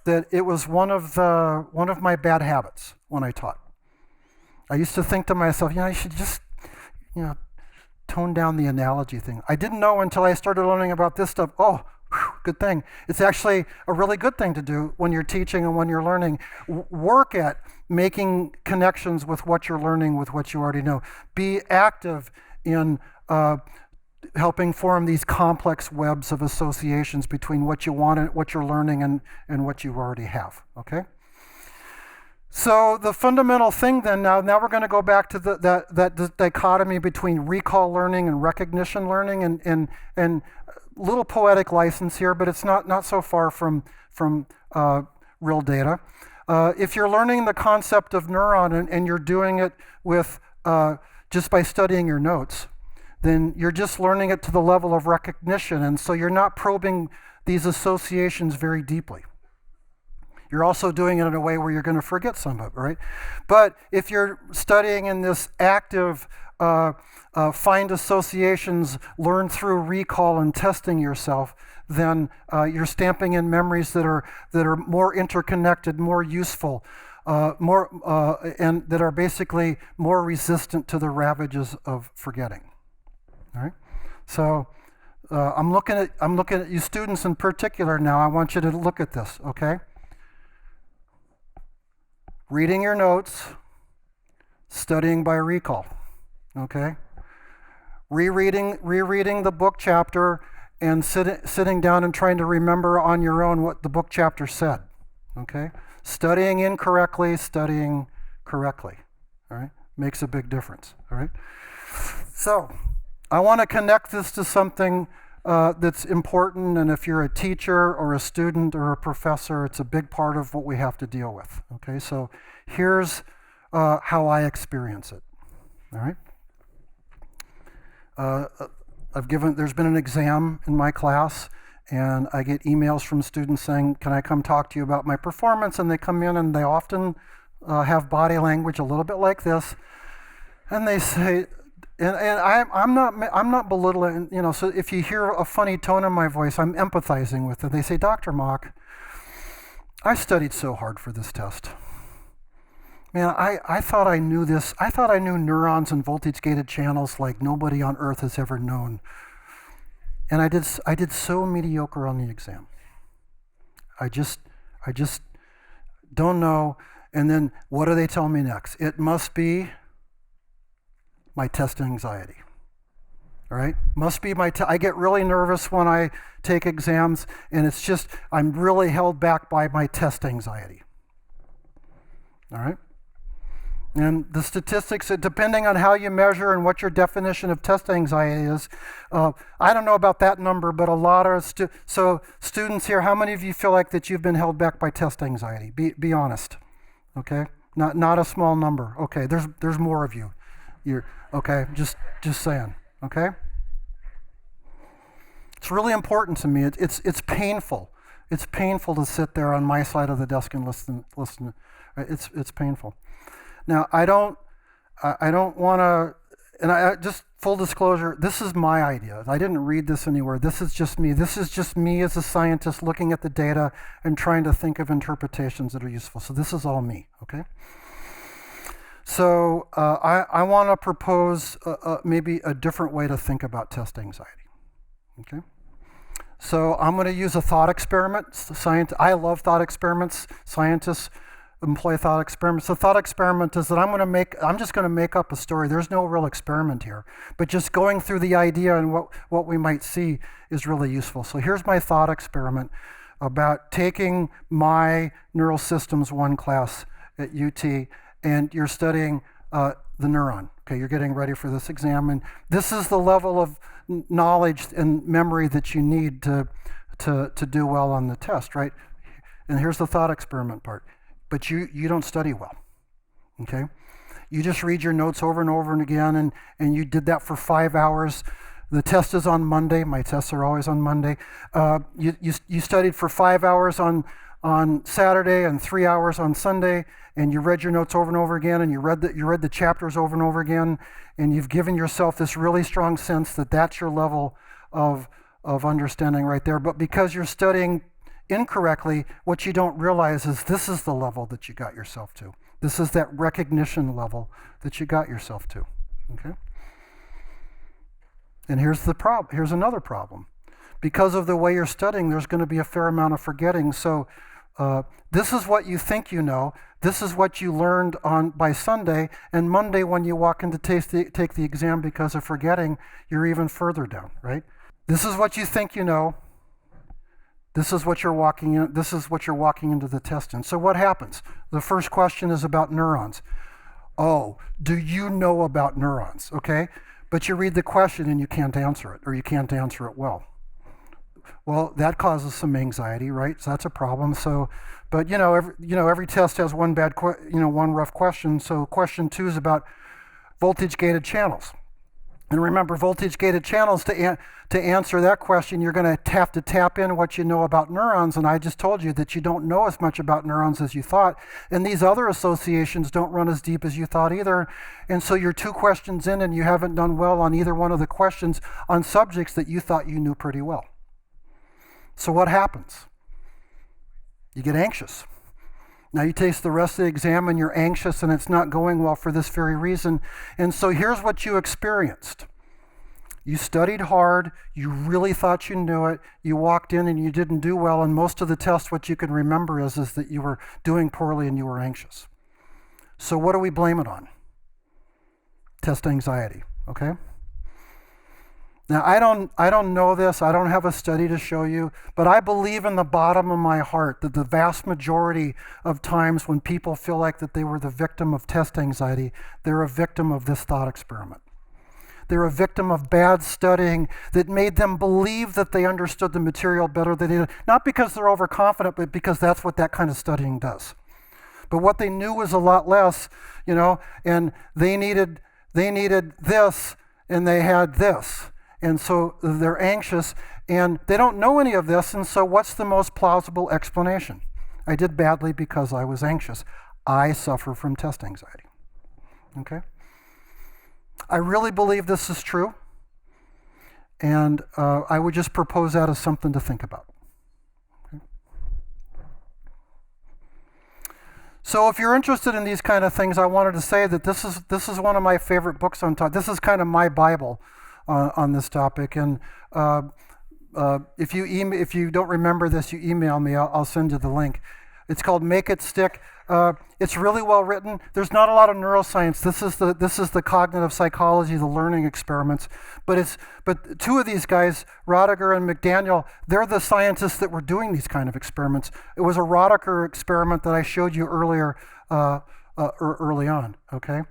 that it was one of my bad habits when I taught. I used to think to myself, I should just, tone down the analogy thing. I didn't know until I started learning about this stuff. Oh, good thing. It's actually a really good thing to do when you're teaching and when you're learning. Work at making connections with what you're learning with what you already know. Be active in helping form these complex webs of associations between what you want and what you're learning and what you already have, okay? So the fundamental thing then, now we're going to go back to that dichotomy between recall learning and recognition learning, and little poetic license here, but it's not so far from real data. If you're learning the concept of neuron and you're doing it with just by studying your notes, then you're just learning it to the level of recognition, and so you're not probing these associations very deeply. You're also doing it in a way where you're going to forget some of it, right? But if you're studying in this active find associations, learn through recall and testing yourself, then you're stamping in memories that are more interconnected, more useful, and that are basically more resistant to the ravages of forgetting. All right. So I'm looking at you students in particular now. I want you to look at this, okay? Reading your notes, studying by recall, okay? Rereading the book chapter and sitting down and trying to remember on your own what the book chapter said, okay? Studying incorrectly, studying correctly, all right? Makes a big difference, all right? So I want to connect this to something that's important, and if you're a teacher or a student or a professor, it's a big part of what we have to deal with, okay? So here's how I experience it, all right? There's been an exam in my class, and I get emails from students saying, can I come talk to you about my performance? And they come in and they often have body language a little bit like this, and they say, and I'm not belittling, so if you hear a funny tone in my voice, I'm empathizing with it. They say, Dr. Mauk, I studied so hard for this test. Man, I thought I knew this. I thought I knew neurons and voltage-gated channels like nobody on earth has ever known. And I did so mediocre on the exam. I just don't know. And then what do they tell me next? It must be my test anxiety, all right? Must be I get really nervous when I take exams, and it's just, I'm really held back by my test anxiety, all right? And the statistics, depending on how you measure and what your definition of test anxiety is, I don't know about that number, but a lot of, students here, how many of you feel like that you've been held back by test anxiety? Be honest, okay? Not a small number, okay, there's more of you. You're okay, just saying, okay? It's really important to me. It's painful. It's painful to sit there on my side of the desk and listen. It's painful. Now, I don't want to, and I just full disclosure, this is my idea. I didn't read this anywhere. This is just me. This is just me as a scientist looking at the data and trying to think of interpretations that are useful. So this is all me, okay? So I want to propose maybe a different way to think about test anxiety. Okay. So I'm going to use a thought experiment. I love thought experiments. Scientists employ thought experiments. The thought experiment is that I'm just going to make up a story. There's no real experiment here, but just going through the idea and what we might see is really useful. So here's my thought experiment about taking my Neural Systems 1 class at UT, and you're studying the neuron. Okay, you're getting ready for this exam, and this is the level of knowledge and memory that you need to do well on the test, right? And here's the thought experiment part. But you don't study well, okay? You just read your notes over and over and again, and you did that for 5 hours. The test is on Monday. My tests are always on Monday. You studied for 5 hours on Saturday and 3 hours on Sunday, and you read your notes over and over again, and you read the chapters over and over again, and you've given yourself this really strong sense that that's your level of understanding right there. But because you're studying incorrectly, what you don't realize is this is the level that you got yourself to. This is that recognition level that you got yourself to. Okay? And here's another problem. Because of the way you're studying, there's going to be a fair amount of forgetting. So this is what you think you know. This is what you learned by Sunday. And Monday, when you walk in to take the exam because of forgetting, you're even further down, right? This is what you think you know. This is what you're walking in. This is what you're walking into the test in. So what happens? The first question is about neurons. Oh, do you know about neurons? Okay, but you read the question and you can't answer it, or you can't answer it well. Well, that causes some anxiety, right? So that's a problem. So, but every test has one one rough question. So question 2 is about voltage-gated channels. And remember, voltage-gated channels, to answer that question, you're going to have to tap in what you know about neurons. And I just told you that you don't know as much about neurons as you thought. And these other associations don't run as deep as you thought either. And so you're 2 questions in and you haven't done well on either one of the questions on subjects that you thought you knew pretty well. So what happens? You get anxious. Now you taste the rest of the exam and you're anxious and it's not going well for this very reason. And so here's what you experienced. You studied hard, you really thought you knew it, you walked in and you didn't do well, and most of the test, what you can remember is that you were doing poorly and you were anxious. So what do we blame it on? Test anxiety, okay? Now, I don't know this, I don't have a study to show you, but I believe in the bottom of my heart that the vast majority of times when people feel like that they were the victim of test anxiety, they're a victim of this thought experiment. They're a victim of bad studying that made them believe that they understood the material better than they did, not because they're overconfident, but because that's what that kind of studying does. But what they knew was a lot less, and they needed this, and they had this. And so they're anxious, and they don't know any of this, and so what's the most plausible explanation? I did badly because I was anxious. I suffer from test anxiety. Okay? I really believe this is true, and I would just propose that as something to think about. Okay? So if you're interested in these kind of things, I wanted to say that this is one of my favorite books on top. This is kind of my Bible on this topic, and if you don't remember this, you email me. I'll send you the link. It's called Make It Stick. It's really well written. There's not a lot of neuroscience. This is the cognitive psychology, the learning experiments. But 2 of these guys, Roediger and McDaniel, they're the scientists that were doing these kind of experiments. It was a Roediger experiment that I showed you earlier, early on. Okay.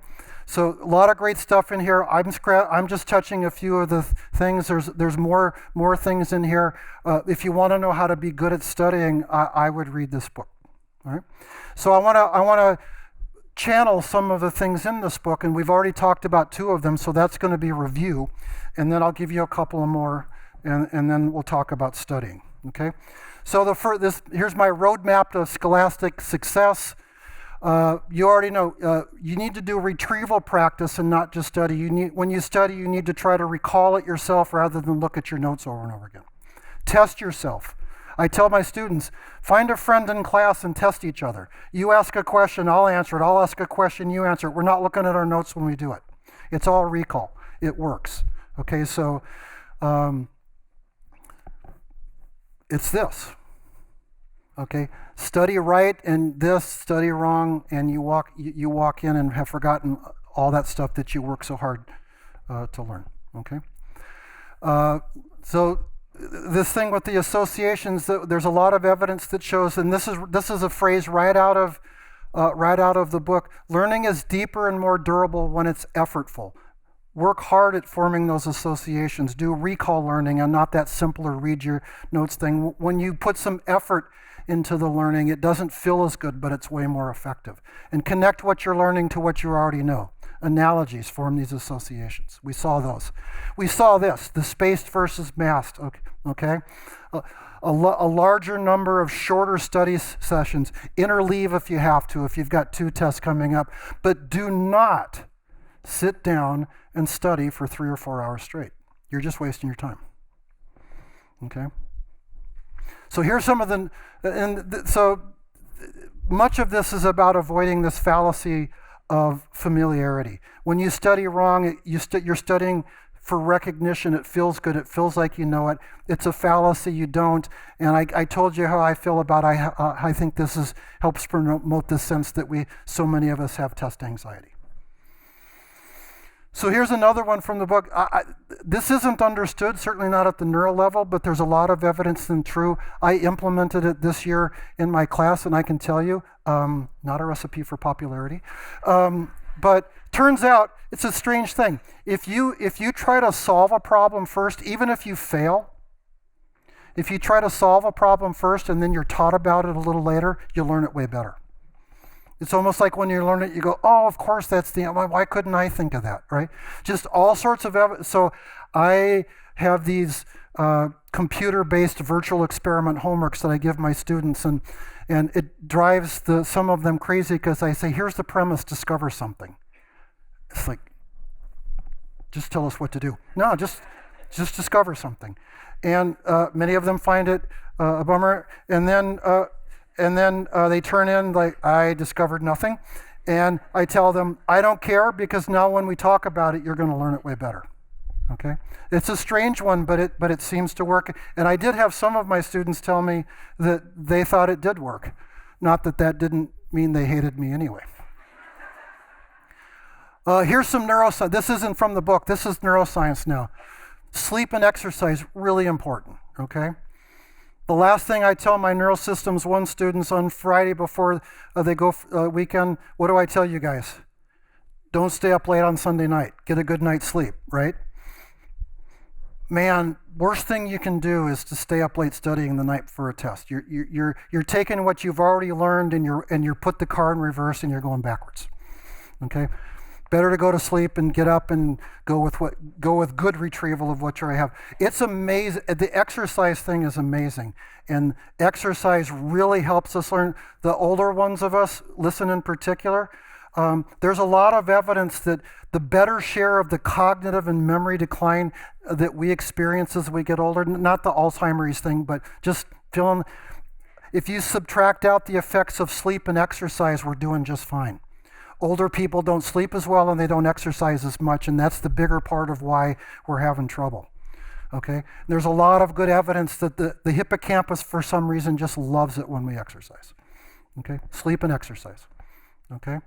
So a lot of great stuff in here. I'm just touching a few of the things. There's more things in here. If you want to know how to be good at studying, I would read this book. All right. So I want to channel some of the things in this book, and we've already talked about 2 of them. So that's going to be a review, and then I'll give you a couple of more, and then we'll talk about studying. Okay. So here's my roadmap to scholastic success. You already know, you need to do retrieval practice and not just study. When you study, you need to try to recall it yourself rather than look at your notes over and over again. Test yourself. I tell my students, find a friend in class and test each other. You ask a question, I'll answer it. I'll ask a question, you answer it. We're not looking at our notes when we do it. It's all recall. It works. Okay, so it's this. Okay, study right and this, study wrong, and you walk in and have forgotten all that stuff that you work so hard to learn. Okay, so this thing with the associations, there's a lot of evidence that shows, and this is a phrase right out of the book. Learning is deeper and more durable when it's effortful. Work hard at forming those associations. Do recall learning and not that simpler read your notes thing. When you put some effort into the learning, it doesn't feel as good, but it's way more effective. And connect what you're learning to what you already know. Analogies form these associations. We saw those. We saw this, the spaced versus massed, okay? A larger number of shorter study sessions. Interleave if you have to, if you've got 2 tests coming up. But do not sit down and study for 3 or 4 hours straight. You're just wasting your time, okay? So here's some of so much of this is about avoiding this fallacy of familiarity. When you study wrong, you're studying for recognition. It feels good. It feels like you know it. It's a fallacy. You don't. And I told you how I feel about I think this helps promote the sense that so many of us have test anxiety. So here's another one from the book. This isn't understood, certainly not at the neuro level, but there's a lot of evidence and true. I implemented it this year in my class, and I can tell you, not a recipe for popularity, but turns out it's a strange thing. If you try to solve a problem first, even if you fail, if you try to solve a problem first and then you're taught about it a little later, you'll learn it way better. It's almost like when you learn it, you go, oh, of course, that's why couldn't I think of that, right? Just all sorts of evidence. So I have these computer-based virtual experiment homeworks that I give my students, and it drives some of them crazy because I say, here's the premise, discover something. It's like, just tell us what to do. No, just discover something. And many of them find it a bummer, and then they turn in like, I discovered nothing. And I tell them, I don't care, because now when we talk about it, you're going to learn it way better. Okay? It's a strange one, but it seems to work. And I did have some of my students tell me that they thought it did work. Not that didn't mean they hated me anyway. Here's some neuroscience. This isn't from the book. This is neuroscience now. Sleep and exercise, really important. Okay? The last thing I tell my Neurosystems 1 students on Friday before they go weekend, what do I tell you guys? Don't stay up late on Sunday night. Get a good night's sleep, right? Man, worst thing you can do is to stay up late studying the night for a test. You're taking what you've already learned and you're put the car in reverse and you're going backwards. Okay? Better to go to sleep and get up and go with good retrieval of what you already have. It's amazing. The exercise thing is amazing, and exercise really helps us learn. The older ones of us, listen in particular. There's a lot of evidence that the better share of the cognitive and memory decline that we experience as we get older, not the Alzheimer's thing, but just feeling. If you subtract out the effects of sleep and exercise, we're doing just fine. Older people don't sleep as well and they don't exercise as much, and that's the bigger part of why we're having trouble. Okay? There's a lot of good evidence that the hippocampus, for some reason, just loves it when we exercise. Okay? Sleep and exercise. Okay?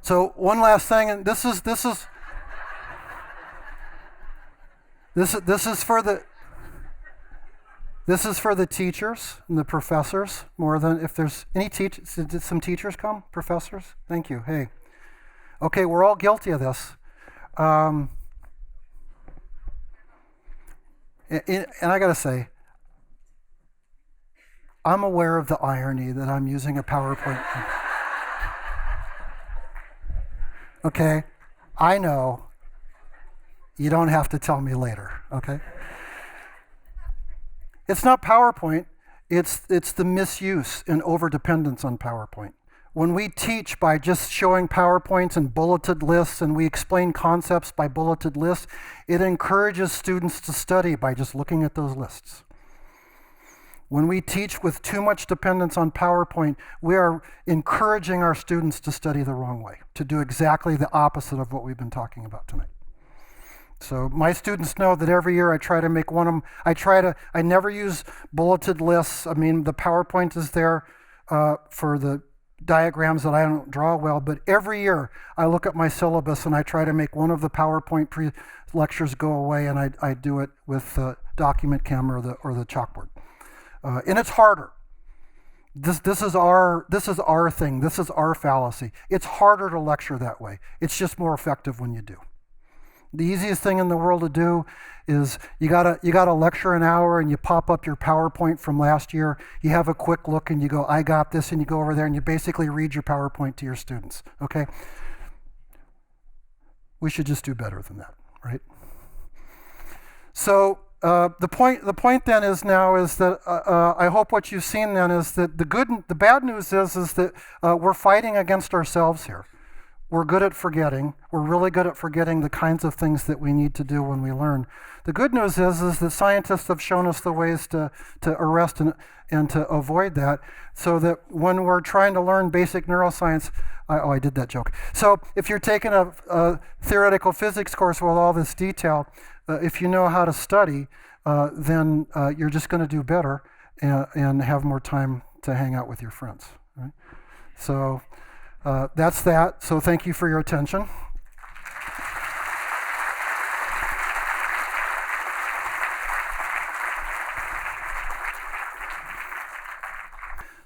So one last thing, and this is for the teachers and the professors, more than if there's any teachers. Did some teachers come? Professors? Thank you. Hey. Okay, we're all guilty of this. And I got to say, I'm aware of the irony that I'm using a PowerPoint. Okay? I know. You don't have to tell me later, okay? It's not PowerPoint, it's the misuse and overdependence on PowerPoint. When we teach by just showing PowerPoints and bulleted lists, and we explain concepts by bulleted lists, it encourages students to study by just looking at those lists. When we teach with too much dependence on PowerPoint, we are encouraging our students to study the wrong way, to do exactly the opposite of what we've been talking about tonight. So my students know that every year I try to make one of them, I never use bulleted lists. I mean, the PowerPoint is there for the diagrams that I don't draw well, but every year I look at my syllabus and I try to make one of the PowerPoint lectures go away, and I do it with the document camera or the chalkboard. And it's harder. This is our thing. This is our fallacy. It's harder to lecture that way. It's just more effective when you do. The easiest thing in the world to do is you gotta lecture an hour and you pop up your PowerPoint from last year. You have a quick look and you go, I got this, and you go over there and you basically read your PowerPoint to your students. Okay? We should just do better than that, right? So the point then is that I hope what you've seen then is that the bad news is that we're fighting against ourselves here. We're good at forgetting. We're really good at forgetting the kinds of things that we need to do when we learn. The good news is that scientists have shown us the ways to arrest and to avoid that, so that when we're trying to learn basic neuroscience, I did that joke. So if you're taking a theoretical physics course with all this detail, if you know how to study, then you're just going to do better and have more time to hang out with your friends. Right? So that's that. So thank you for your attention.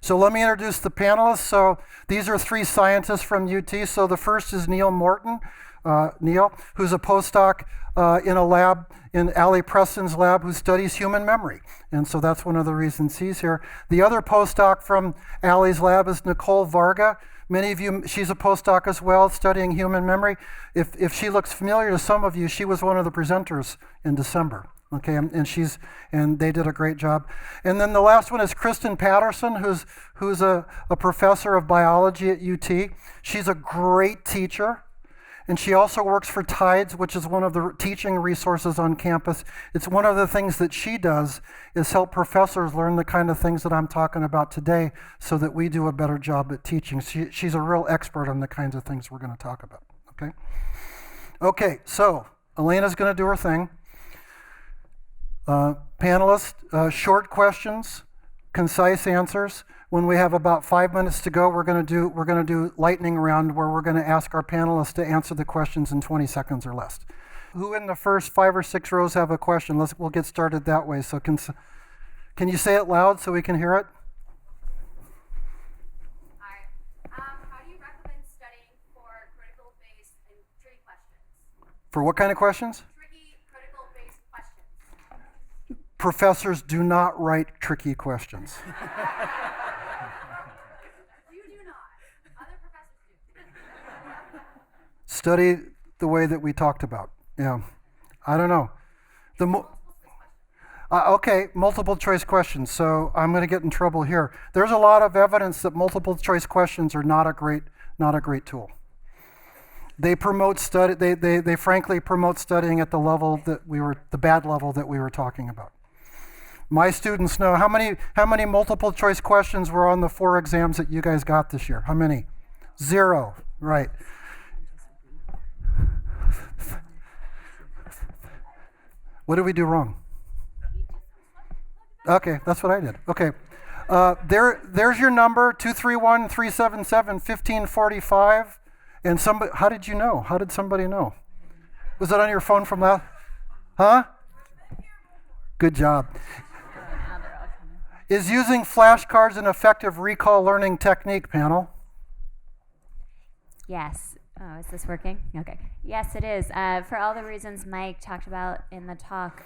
So let me introduce the panelists. So these are three scientists from UT. So the first is Neil Morton. Neil, who's a postdoc in a lab, in Ali Preston's lab, who studies human memory. And so that's one of the reasons he's here. The other postdoc from Ali's lab is Nicole Varga. Many of you, she's a postdoc as well, studying human memory. If she looks familiar to some of you, she was one of the presenters in December. Okay, and they did a great job. And then the last one is Kristen Patterson, who's a professor of biology at UT. She's a great teacher. And she also works for TIDES, which is one of the teaching resources on campus. It's one of the things that she does is help professors learn the kind of things that I'm talking about today so that we do a better job at teaching. She's a real expert on the kinds of things we're going to talk about, okay? Okay, so Elena's going to do her thing. Panelists, short questions, concise answers. When we have about 5 minutes to go, we're going to do lightning round, where we're going to ask our panelists to answer the questions in 20 seconds or less. Who in the first 5 or 6 rows have a question? We'll get started that way. So can you say it loud so we can hear it? Hi. How do you recommend studying for critical-based and tricky questions? For what kind of questions? Tricky, critical-based questions. Professors do not write tricky questions. Study the way that we talked about. Yeah, I don't know. Okay, multiple choice questions. So I'm going to get in trouble here. There's a lot of evidence that multiple choice questions are not a great tool. They promote study. They frankly promote studying at the level the bad level that we were talking about. My students know how many multiple choice questions were on the 4 exams that you guys got this year. How many? 0. Right. What did we do wrong? Okay, that's what I did. Okay. There's your number, 231-377-1545. And somebody, how did you know? How did somebody know? Was it on your phone from last? Huh? Good job. Is using flashcards an effective recall learning technique, panel? Yes. Oh, is this working? Okay. Yes, it is. For all the reasons Mike talked about in the talk,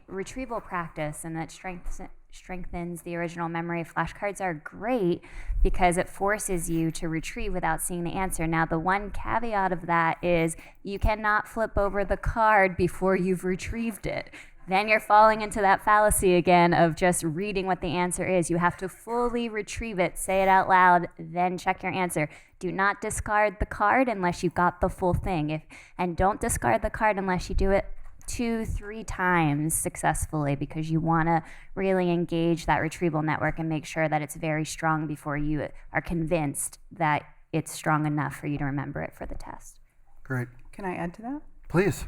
retrieval practice, and that strengthens the original memory. Flashcards are great because it forces you to retrieve without seeing the answer. Now, the one caveat of that is you cannot flip over the card before you've retrieved it. Then you're falling into that fallacy again of just reading what the answer is. You have to fully retrieve it, say it out loud, then check your answer. Do not discard the card unless you got the full thing. And don't discard the card unless you do it 2-3 times successfully, because you want to really engage that retrieval network and make sure that it's very strong before you are convinced that it's strong enough for you to remember it for the test. Great. Can I add to that? Please.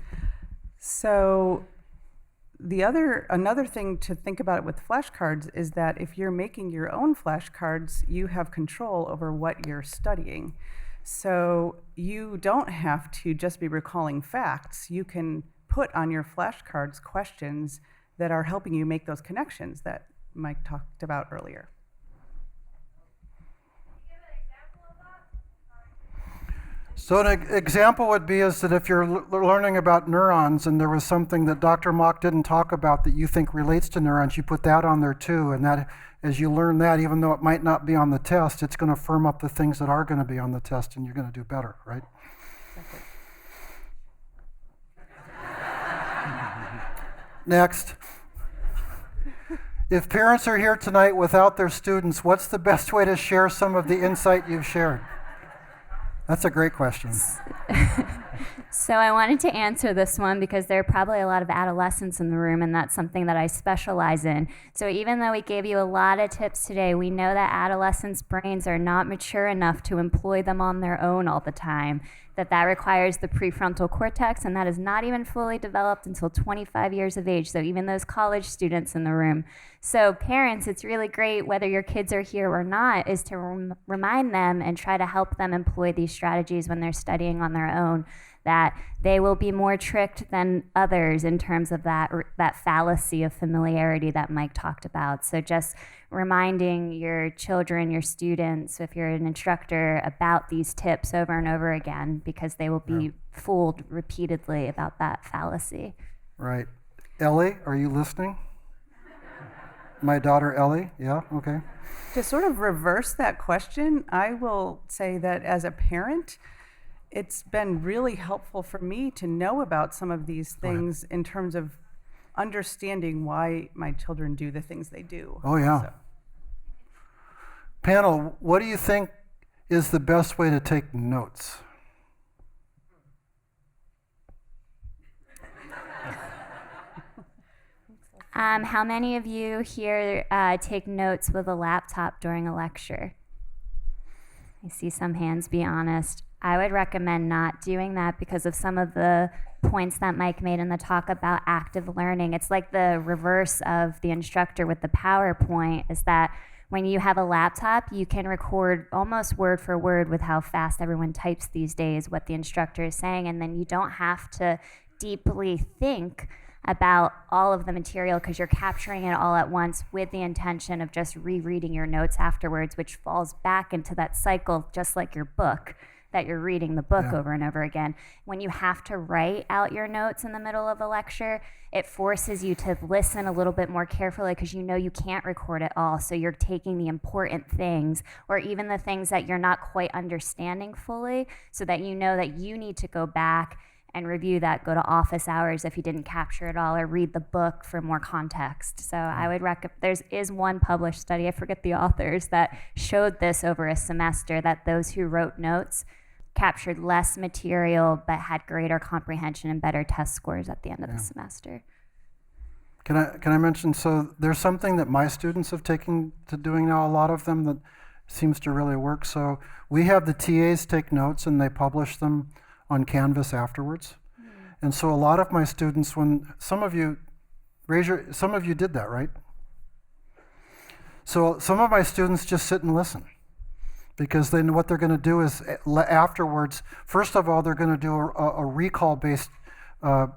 So another thing to think about with flashcards is that if you're making your own flashcards, you have control over what you're studying. So you don't have to just be recalling facts. You can put on your flashcards questions that are helping you make those connections that Mike talked about earlier. So an example would be is that if you're learning about neurons and there was something that Dr. Mauk didn't talk about that you think relates to neurons, you put that on there too. And that, as you learn that, even though it might not be on the test, it's going to firm up the things that are going to be on the test, and you're going to do better, right? Exactly. Next. If parents are here tonight without their students, what's the best way to share some of the insight you've shared? That's a great question. So I wanted to answer this one because there are probably a lot of adolescents in the room, and that's something that I specialize in. So even though we gave you a lot of tips today, we know that adolescents' brains are not mature enough to employ them on their own all the time, that requires the prefrontal cortex, and that is not even fully developed until 25 years of age. So even those college students in the room. So parents, it's really great, whether your kids are here or not, is to remind them and try to help them employ these strategies when they're studying on their own, that they will be more tricked than others in terms of that fallacy of familiarity that Mike talked about. So just reminding your children, your students, if you're an instructor, about these tips over and over again, because they will be fooled repeatedly about that fallacy. Right. Ellie, are you listening? My daughter Ellie, yeah, okay. To sort of reverse that question, I will say that as a parent, it's been really helpful for me to know about some of these things in terms of understanding why my children do the things they do. Oh, yeah. So. Panel, what do you think is the best way to take notes? How many of you here take notes with a laptop during a lecture? I see some hands, be honest. I would recommend not doing that because of some of the points that Mike made in the talk about active learning. It's like the reverse of the instructor with the PowerPoint, is that when you have a laptop, you can record almost word for word with how fast everyone types these days what the instructor is saying, and then you don't have to deeply think about all of the material because you're capturing it all at once with the intention of just rereading your notes afterwards, which falls back into that cycle just like your book, that you're reading the book over and over again. When you have to write out your notes in the middle of a lecture, it forces you to listen a little bit more carefully because you know you can't record it all. So you're taking the important things, or even the things that you're not quite understanding fully, so that you know that you need to go back and review that, go to office hours if you didn't capture it all, or read the book for more context. So I would recommend, there is one published study, I forget the authors, that showed this over a semester, that those who wrote notes captured less material but had greater comprehension and better test scores at the end of the semester. Can I mention, so there's something that my students have taken to doing now, a lot of them, that seems to really work. So we have the TAs take notes and they publish them on Canvas afterwards. And so a lot of my students, when some of you did that, right? So some of my students just sit and listen, because then what they're going to do is afterwards, first of all, they're going to do a recall-based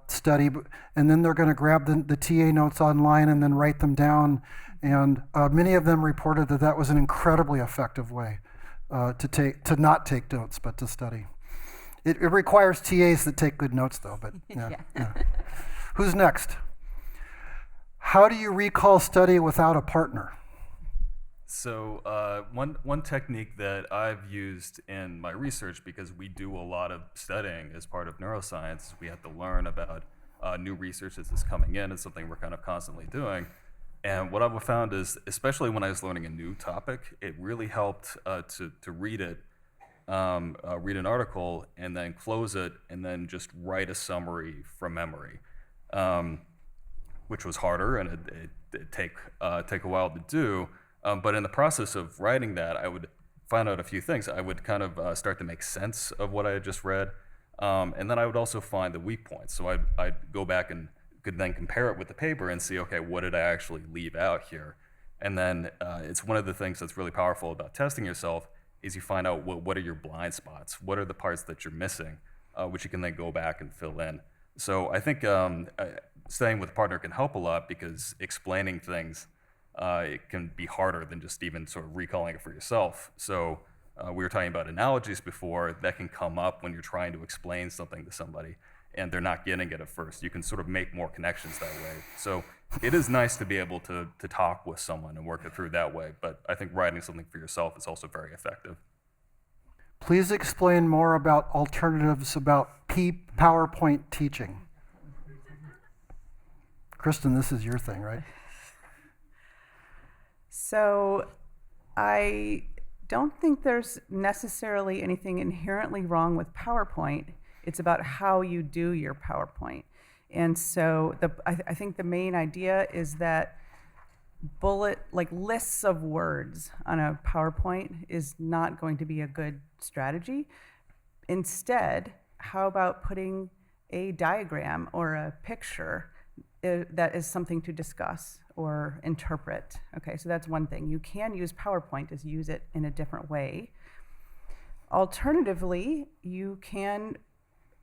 study, and then they're going to grab the TA notes online and then write them down. And many of them reported that that was an incredibly effective way to not take notes, but to study. It requires TAs that take good notes, though. But yeah. Who's next? How do you recall study without a partner? So one technique that I've used in my research, because we do a lot of studying as part of neuroscience, we have to learn about new research that's coming in. It's something we're kind of constantly doing. And what I've found is, especially when I was learning a new topic, it really helped to read it, read an article, and then close it, and then just write a summary from memory. which was harder and it'd take a while to do. But in the process of writing that, I would find out a few things. I would kind of start to make sense of what I had just read. And then I would also find the weak points. So I'd go back and could then compare it with the paper and see, okay, what did I actually leave out here? And then it's one of the things that's really powerful about testing yourself is you find out what are your blind spots? What are the parts that you're missing, which you can then go back and fill in. So I think studying with a partner can help a lot because explaining things it can be harder than just even sort of recalling it for yourself. So we were talking about analogies before that can come up when you're trying to explain something to somebody and they're not getting it at first. You can sort of make more connections that way. So it is nice to be able to talk with someone and work it through that way, but I think writing something for yourself is also very effective. Please explain more about alternatives about PowerPoint teaching. Kristen, this is your thing, right? So I don't think there's necessarily anything inherently wrong with PowerPoint. It's about how you do your PowerPoint. And so I think the main idea is that lists of words on a PowerPoint is not going to be a good strategy. Instead, how about putting a diagram or a picture that is something to discuss or interpret? Okay, so that's one thing. You can use PowerPoint to use it in a different way. Alternatively, you can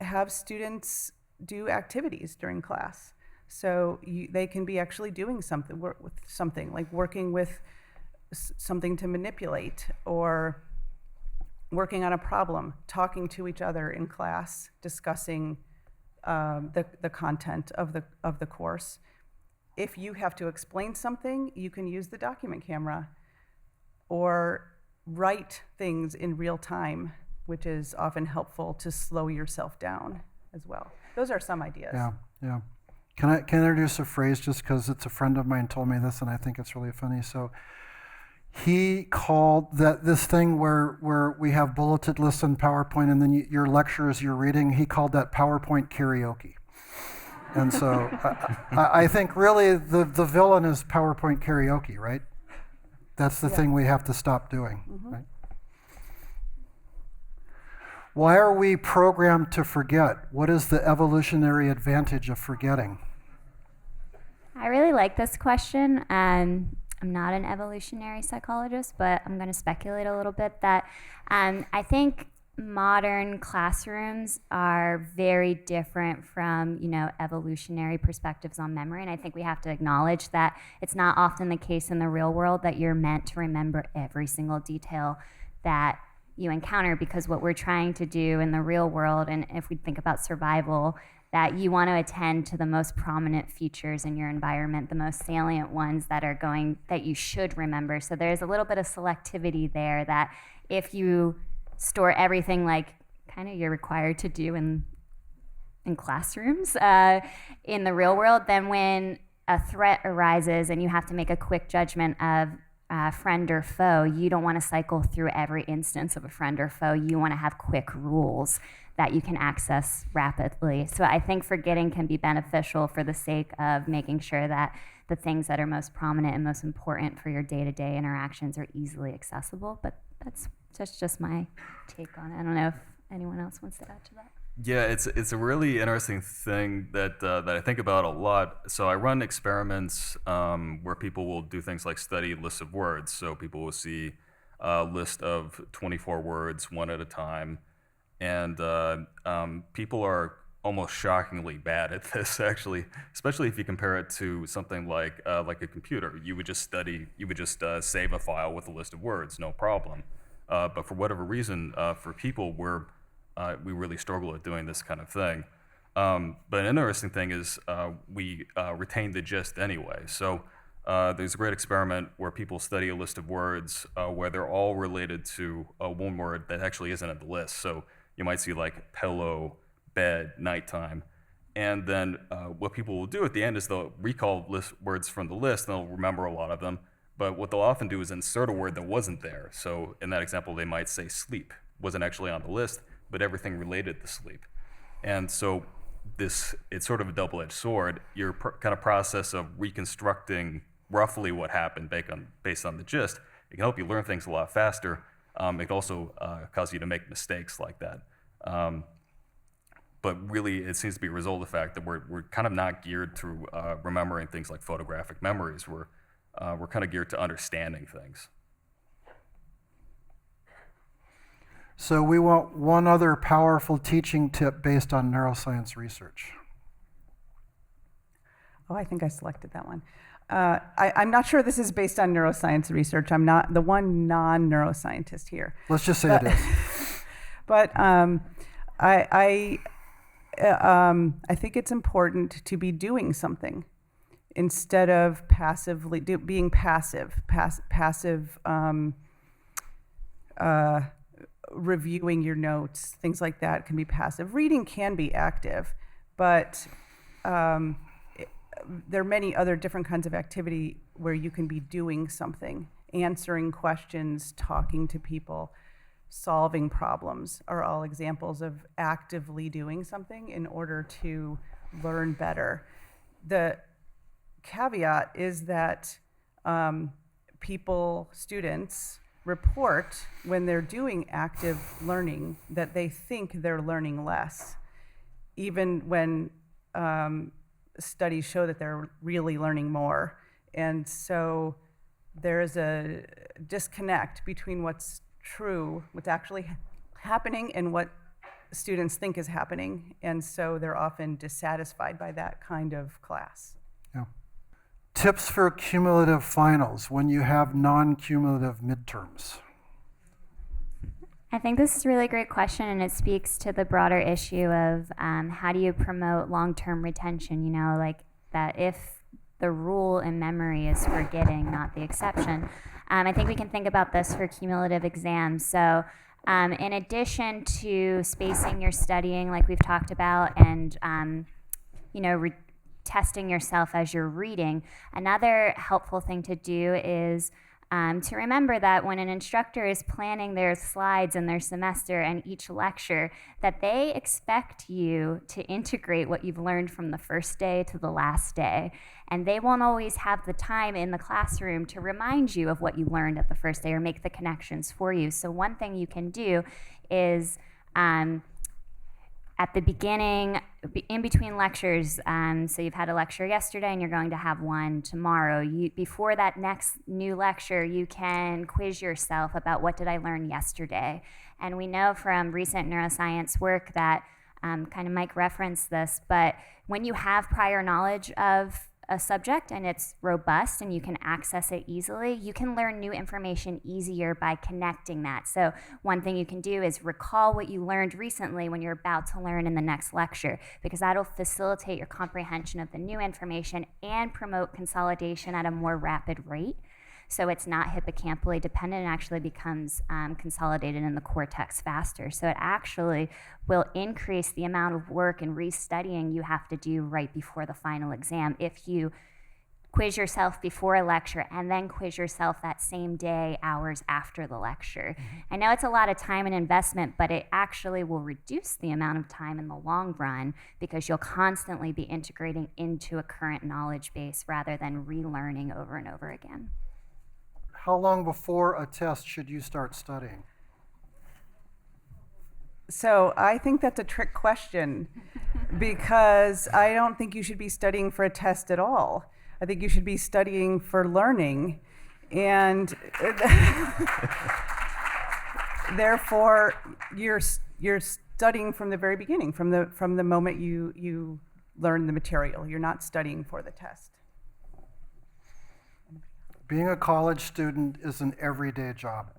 have students do activities during class. So they can be actually doing something, like working with something to manipulate or working on a problem, talking to each other in class, discussing the content of the course. If you have to explain something, you can use the document camera or write things in real time, which is often helpful to slow yourself down as well. Those are some ideas. Yeah. Can I introduce a phrase just because it's a friend of mine told me this and I think it's really funny. So he called this thing where we have bulleted lists in PowerPoint and then your lectures you're reading, he called that PowerPoint karaoke. And so I think really the villain is PowerPoint karaoke, right? That's the thing we have to stop doing, right? Why are we programmed to forget? What is the evolutionary advantage of forgetting? I really like this question. I'm not an evolutionary psychologist, but I'm going to speculate a little bit that I think modern classrooms are very different from, evolutionary perspectives on memory. And I think we have to acknowledge that it's not often the case in the real world that you're meant to remember every single detail that you encounter, because what we're trying to do in the real world, and if we think about survival, that you want to attend to the most prominent features in your environment, the most salient ones that you should remember. So there's a little bit of selectivity there that if you store everything like kind of you're required to do in classrooms in the real world, then when a threat arises and you have to make a quick judgment of friend or foe, you don't want to cycle through every instance of a friend or foe. You want to have quick rules that you can access rapidly. So I think forgetting can be beneficial for the sake of making sure that the things that are most prominent and most important for your day-to-day interactions are easily accessible. But that's just my take on it. I don't know if anyone else wants to add to that. Yeah, it's a really interesting thing that I think about a lot. So I run experiments where people will do things like study lists of words. So people will see a list of 24 words one at a time, and people are almost shockingly bad at this, actually, especially if you compare it to something like a computer. You would just save a file with a list of words, no problem. But for whatever reason, for people, we really struggle at doing this kind of thing. But an interesting thing is we retain the gist anyway. So there's a great experiment where people study a list of words where they're all related to one word that actually isn't in the list. So you might see like pillow, bed, nighttime. And then what people will do at the end is they'll recall words from the list and they'll remember a lot of them. But what they'll often do is insert a word that wasn't there. So in that example, they might say sleep wasn't actually on the list, but everything related to sleep. And so it's sort of a double-edged sword. Your kind of process of reconstructing roughly what happened based on the gist, it can help you learn things a lot faster. It can also cause you to make mistakes like that. But really, it seems to be a result of the fact that we're kind of not geared through remembering things like photographic memories. We're kind of geared to understanding things. So we want one other powerful teaching tip based on neuroscience research. Oh, I think I selected that one. I'm not sure this is based on neuroscience research. I'm not the one non-neuroscientist here. Let's just say it is. But I think it's important to be doing something instead of passively being passive. Passive reviewing your notes, things like that can be passive. Reading can be active, but there are many other different kinds of activity where you can be doing something, answering questions, talking to people, solving problems are all examples of actively doing something in order to learn better. The caveat is that students report when they're doing active learning that they think they're learning less, even when studies show that they're really learning more. And so there is a disconnect between what's true, what's actually happening, and what students think is happening. And so they're often dissatisfied by that kind of class. Yeah. Tips for cumulative finals when you have non-cumulative midterms. I think this is a really great question, and it speaks to the broader issue of how do you promote long-term retention, you know, like that if the rule in memory is forgetting, not the exception. I think we can think about this for cumulative exams. So in addition to spacing your studying like we've talked about and, testing yourself as you're reading, another helpful thing to do is to remember that when an instructor is planning their slides and their semester and each lecture, that they expect you to integrate what you've learned from the first day to the last day. And they won't always have the time in the classroom to remind you of what you learned at the first day or make the connections for you. So one thing you can do is at the beginning, in between lectures, so you've had a lecture yesterday and you're going to have one tomorrow. Before that next new lecture, you can quiz yourself about what did I learn yesterday. And we know from recent neuroscience work that, kind of Mike referenced this, but when you have prior knowledge of a subject and it's robust and you can access it easily, you can learn new information easier by connecting that. So one thing you can do is recall what you learned recently when you're about to learn in the next lecture, because that'll facilitate your comprehension of the new information and promote consolidation at a more rapid rate. So it's not hippocampally dependent, and actually becomes consolidated in the cortex faster. So it actually will increase the amount of work and restudying you have to do right before the final exam if you quiz yourself before a lecture and then quiz yourself that same day, hours after the lecture. I know it's a lot of time and investment, but it actually will reduce the amount of time in the long run because you'll constantly be integrating into a current knowledge base rather than relearning over and over again. How long before a test should you start studying? So I think that's a trick question because I don't think you should be studying for a test at all. I think you should be studying for learning, and therefore you're studying from the very beginning, from the moment you learn the material. You're not studying for the test. Being a college student is an everyday job.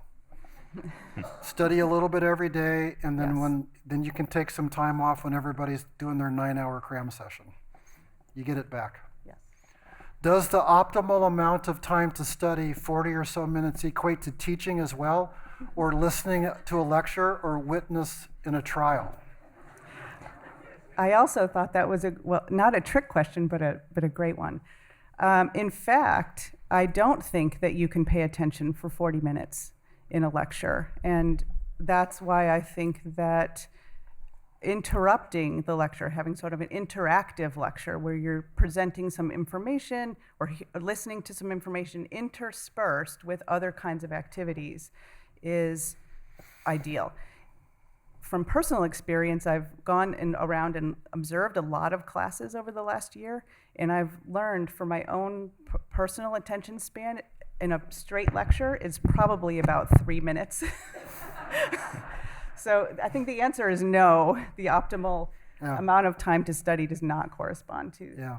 Study a little bit every day, and then then you can take some time off when everybody's doing their 9-hour cram session. You get it back. Yes. Does the optimal amount of time to study, 40 or so minutes, equate to teaching as well, or listening to a lecture or witness in a trial? I also thought that was not a trick question, but a great one. In fact, I don't think that you can pay attention for 40 minutes in a lecture. And that's why I think that interrupting the lecture, having sort of an interactive lecture where you're presenting some information or listening to some information interspersed with other kinds of activities is ideal. From personal experience, I've gone around and observed a lot of classes over the last year, and I've learned for my own personal attention span in a straight lecture is probably about 3 minutes. So I think the answer is no. The optimal amount of time to study does not correspond to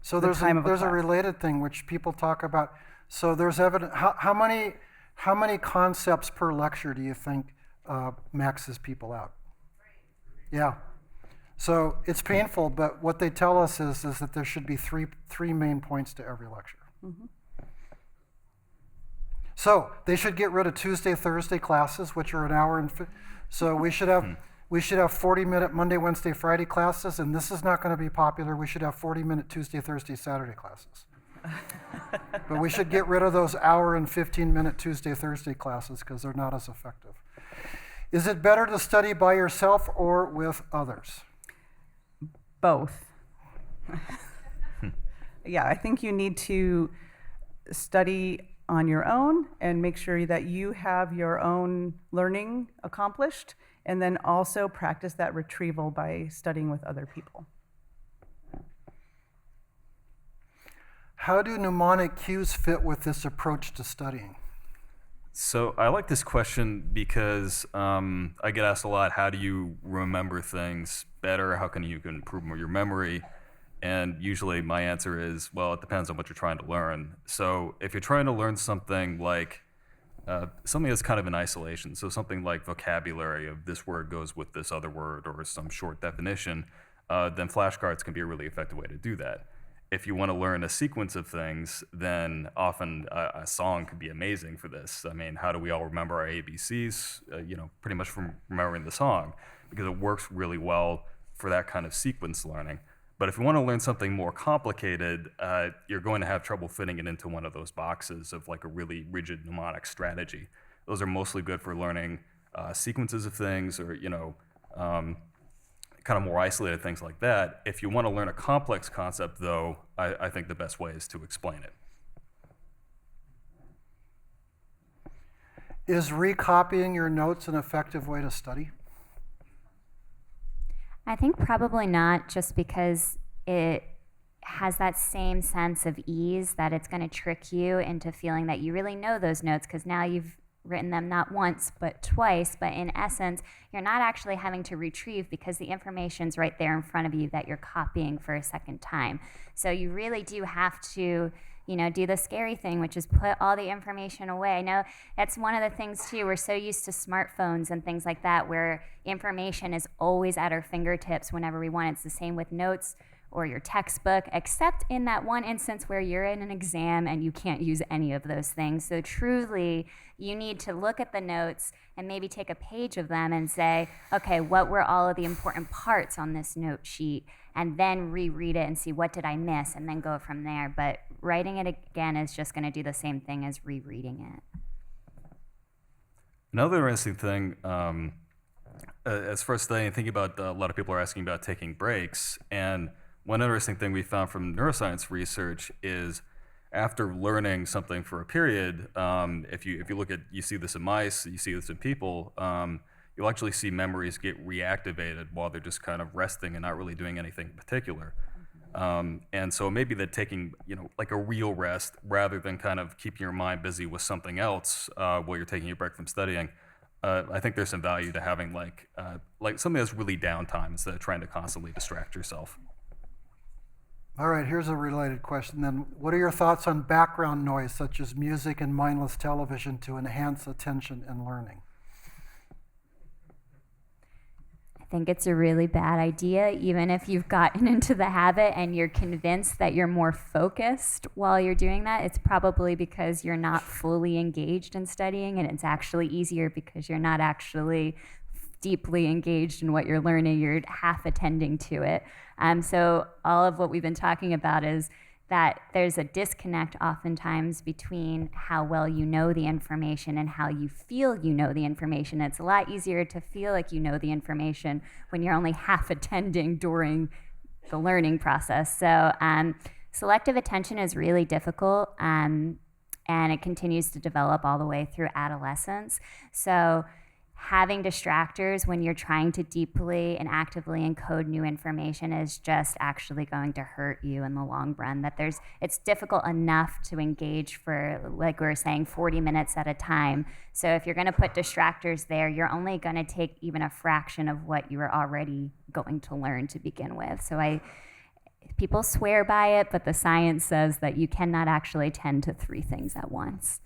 so the time of a there's a class. related thing which people talk about. So there's evidence. How many concepts per lecture do you think maxes people out? Yeah. So it's painful, but what they tell us is that there should be three main points to every lecture. Mm-hmm. So they should get rid of Tuesday, Thursday classes, which are an hour and. So we should have 40-minute Monday, Wednesday, Friday classes, and this is not going to be popular. We should have 40-minute Tuesday, Thursday, Saturday classes. But we should get rid of those hour and 15-minute Tuesday, Thursday classes because they're not as effective. Is it better to study by yourself or with others? Both. Yeah, I think you need to study on your own and make sure that you have your own learning accomplished, and then also practice that retrieval by studying with other people. How do mnemonic cues fit with this approach to studying? So I like this question because I get asked a lot, how do you remember things better? How can you improve your memory? And usually my answer is, well, it depends on what you're trying to learn. So if you're trying to learn something like, something that's kind of in isolation, so something like vocabulary of this word goes with this other word or some short definition, then flashcards can be a really effective way to do that. If you want to learn a sequence of things, then often a song could be amazing for this. I mean, how do we all remember our ABCs? Pretty much from remembering the song, because it works really well for that kind of sequence learning. But if you want to learn something more complicated, you're going to have trouble fitting it into one of those boxes of like a really rigid mnemonic strategy. Those are mostly good for learning sequences of things or, kind of more isolated things like that. If you want to learn a complex concept, though, I think the best way is to explain it. Is recopying your notes an effective way to study? I think probably not, just because it has that same sense of ease that it's going to trick you into feeling that you really know those notes, because now you've written them not once but twice, but in essence you're not actually having to retrieve because the information's right there in front of you that you're copying for a second time. So you really do have to do the scary thing, which is put all the information away. I know that's one of the things too, we're so used to smartphones and things like that where information is always at our fingertips whenever we want. It's the same with notes or your textbook, except in that one instance where you're in an exam and you can't use any of those things. So truly, you need to look at the notes and maybe take a page of them and say, okay, what were all of the important parts on this note sheet? And then reread it and see what did I miss, and then go from there. But writing it again is just going to do the same thing as rereading it. Another interesting thing, as far as studying, thinking about, a lot of people are asking about taking breaks. And one interesting thing we found from neuroscience research is after learning something for a period, if you look at, you see this in mice, you see this in people, you'll actually see memories get reactivated while they're just kind of resting and not really doing anything in particular. And so maybe that taking, like a real rest rather than kind of keeping your mind busy with something else while you're taking a break from studying. I think there's some value to having like something that's really downtime instead of trying to constantly distract yourself. All right, here's a related question then. What are your thoughts on background noise such as music and mindless television to enhance attention and learning? I think it's a really bad idea, even if you've gotten into the habit and you're convinced that you're more focused while you're doing that. It's probably because you're not fully engaged in studying, and it's actually easier because you're not actually deeply engaged in what you're learning. You're half attending to it. So all of what we've been talking about is that there's a disconnect oftentimes between how well you know the information and how you feel you know the information. It's a lot easier to feel like you know the information when you're only half attending during the learning process. So selective attention is really difficult, and it continues to develop all the way through adolescence. So having distractors when you're trying to deeply and actively encode new information is just actually going to hurt you in the long run. It's difficult enough to engage for, like we were saying, 40 minutes at a time. So if you're going to put distractors there, you're only going to take even a fraction of what you were already going to learn to begin with. So people swear by it, but the science says that you cannot actually tend to 3 things at once.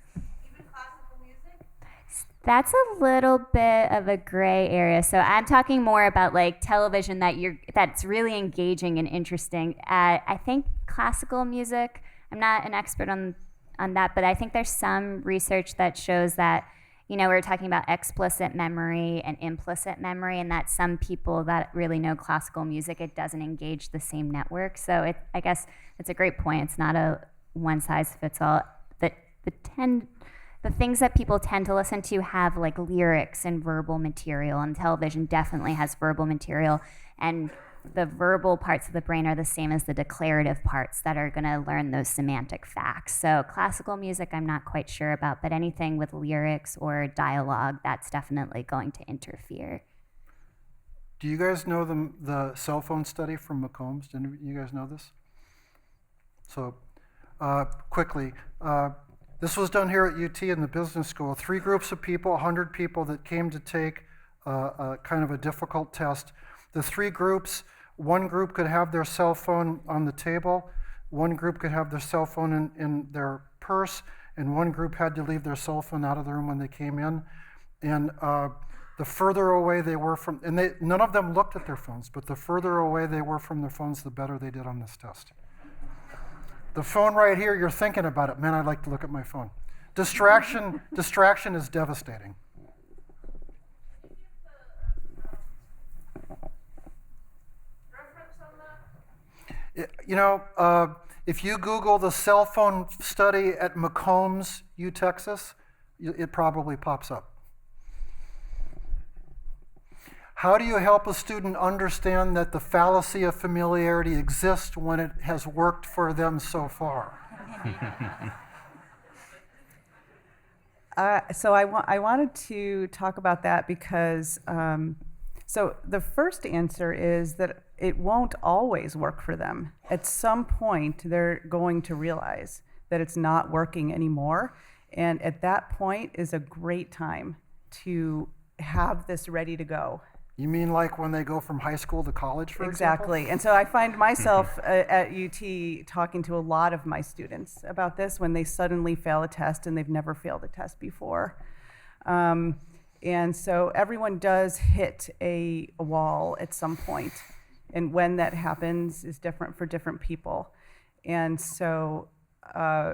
That's a little bit of a gray area. So I'm talking more about like television that's really engaging and interesting. I think classical music, I'm not an expert on that, but I think there's some research that shows that, we were talking about explicit memory and implicit memory, and that some people that really know classical music, it doesn't engage the same network. So I guess it's a great point. It's not a one size fits all. The things that people tend to listen to have like lyrics and verbal material, and television definitely has verbal material, and the verbal parts of the brain are the same as the declarative parts that are going to learn those semantic facts. So classical music I'm not quite sure about, but anything with lyrics or dialogue, that's definitely going to interfere. Do you guys know the cell phone study from McCombs? Do you guys know this? So quickly, this was done here at UT in the business school. 3 groups of people, 100 people that came to take kind of a difficult test. The 3 groups, one group could have their cell phone on the table, one group could have their cell phone in their purse, and one group had to leave their cell phone out of the room when they came in. And the further away they were from, and none of them looked at their phones, but the further away they were from their phones, the better they did on this test. The phone right here, you're thinking about it. Man, I'd like to look at my phone. Distraction is devastating. If you Google the cell phone study at McCombs, Texas, it probably pops up. How do you help a student understand that the fallacy of familiarity exists when it has worked for them so far? So I wanted to talk about that because, so the first answer is that it won't always work for them. At some point, they're going to realize that it's not working anymore. And at that point is a great time to have this ready to go. You mean like when they go from high school to college, for Exactly. example? And so I find myself at UT talking to a lot of my students about this when they suddenly fail a test and they've never failed a test before. And so everyone does hit a wall at some point. And when that happens is different for different people. And so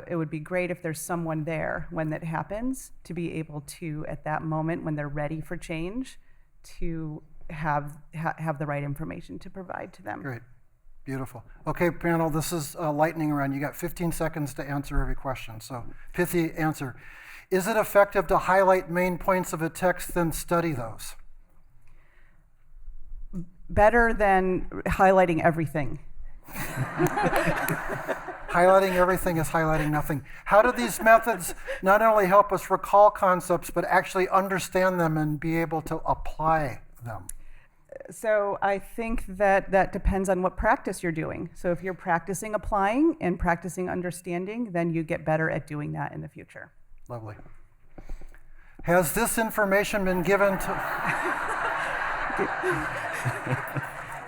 it would be great if there's someone there when that happens to be able to, at that moment when they're ready for change, to have the right information to provide to them. Great. Beautiful. Okay, panel, this is a lightning round. You got 15 seconds to answer every question. So, pithy answer. Is it effective to highlight main points of a text, then study those? Better than highlighting everything. Highlighting everything is highlighting nothing. How do these methods not only help us recall concepts, but actually understand them and be able to apply them? So I think that depends on what practice you're doing. So if you're practicing applying and practicing understanding, then you get better at doing that in the future. Lovely. Has this information been given to...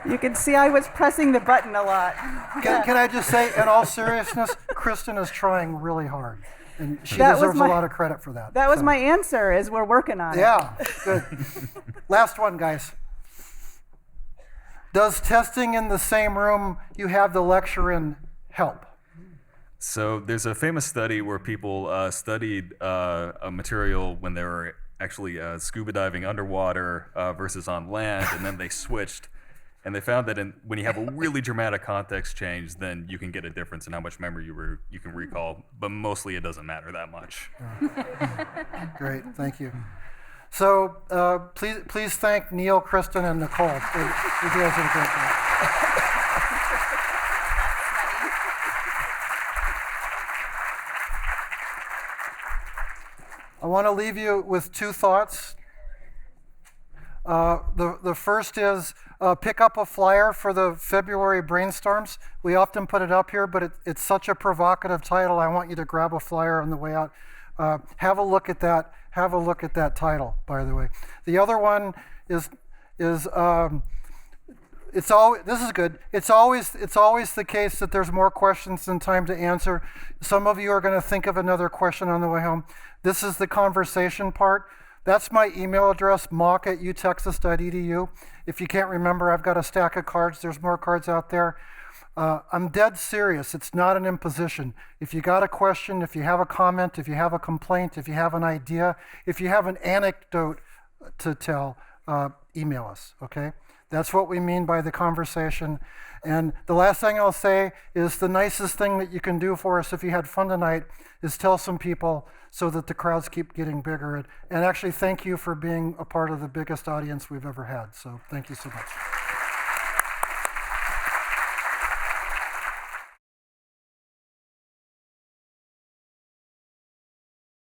You can see I was pressing the button a lot. Can I just say, in all seriousness, Kristen is trying really hard. And she That was deserves a my- lot of credit for that. That was So, my answer, is we're working on it. Yeah, good. Last one, guys. Does testing in the same room you have the lecture in help? So there's a famous study where people studied a material when they were actually scuba diving underwater versus on land, and then they switched. And they found that when you have a really dramatic context change, then you can get a difference in how much memory you can recall. But mostly it doesn't matter that much. Great, thank you. So please thank Neil, Kristen, and Nicole. You guys did a great job. I want to leave you with two thoughts. The first is pick up a flyer for the February brainstorms. We often put it up here, but it's such a provocative title. I want you to grab a flyer on the way out. Have a look at that. Have a look at that title, by the way. The other one is this is good. It's always the case that there's more questions than time to answer. Some of you are going to think of another question on the way home. This is the conversation part. That's my email address, mauk@utexas.edu. If you can't remember, I've got a stack of cards. There's more cards out there. I'm dead serious. It's not an imposition. If you got a question, if you have a comment, if you have a complaint, if you have an idea, if you have an anecdote to tell, email us, okay? That's what we mean by the conversation. And the last thing I'll say is the nicest thing that you can do for us if you had fun tonight is tell some people so that the crowds keep getting bigger. And actually, thank you for being a part of the biggest audience we've ever had. So thank you so much.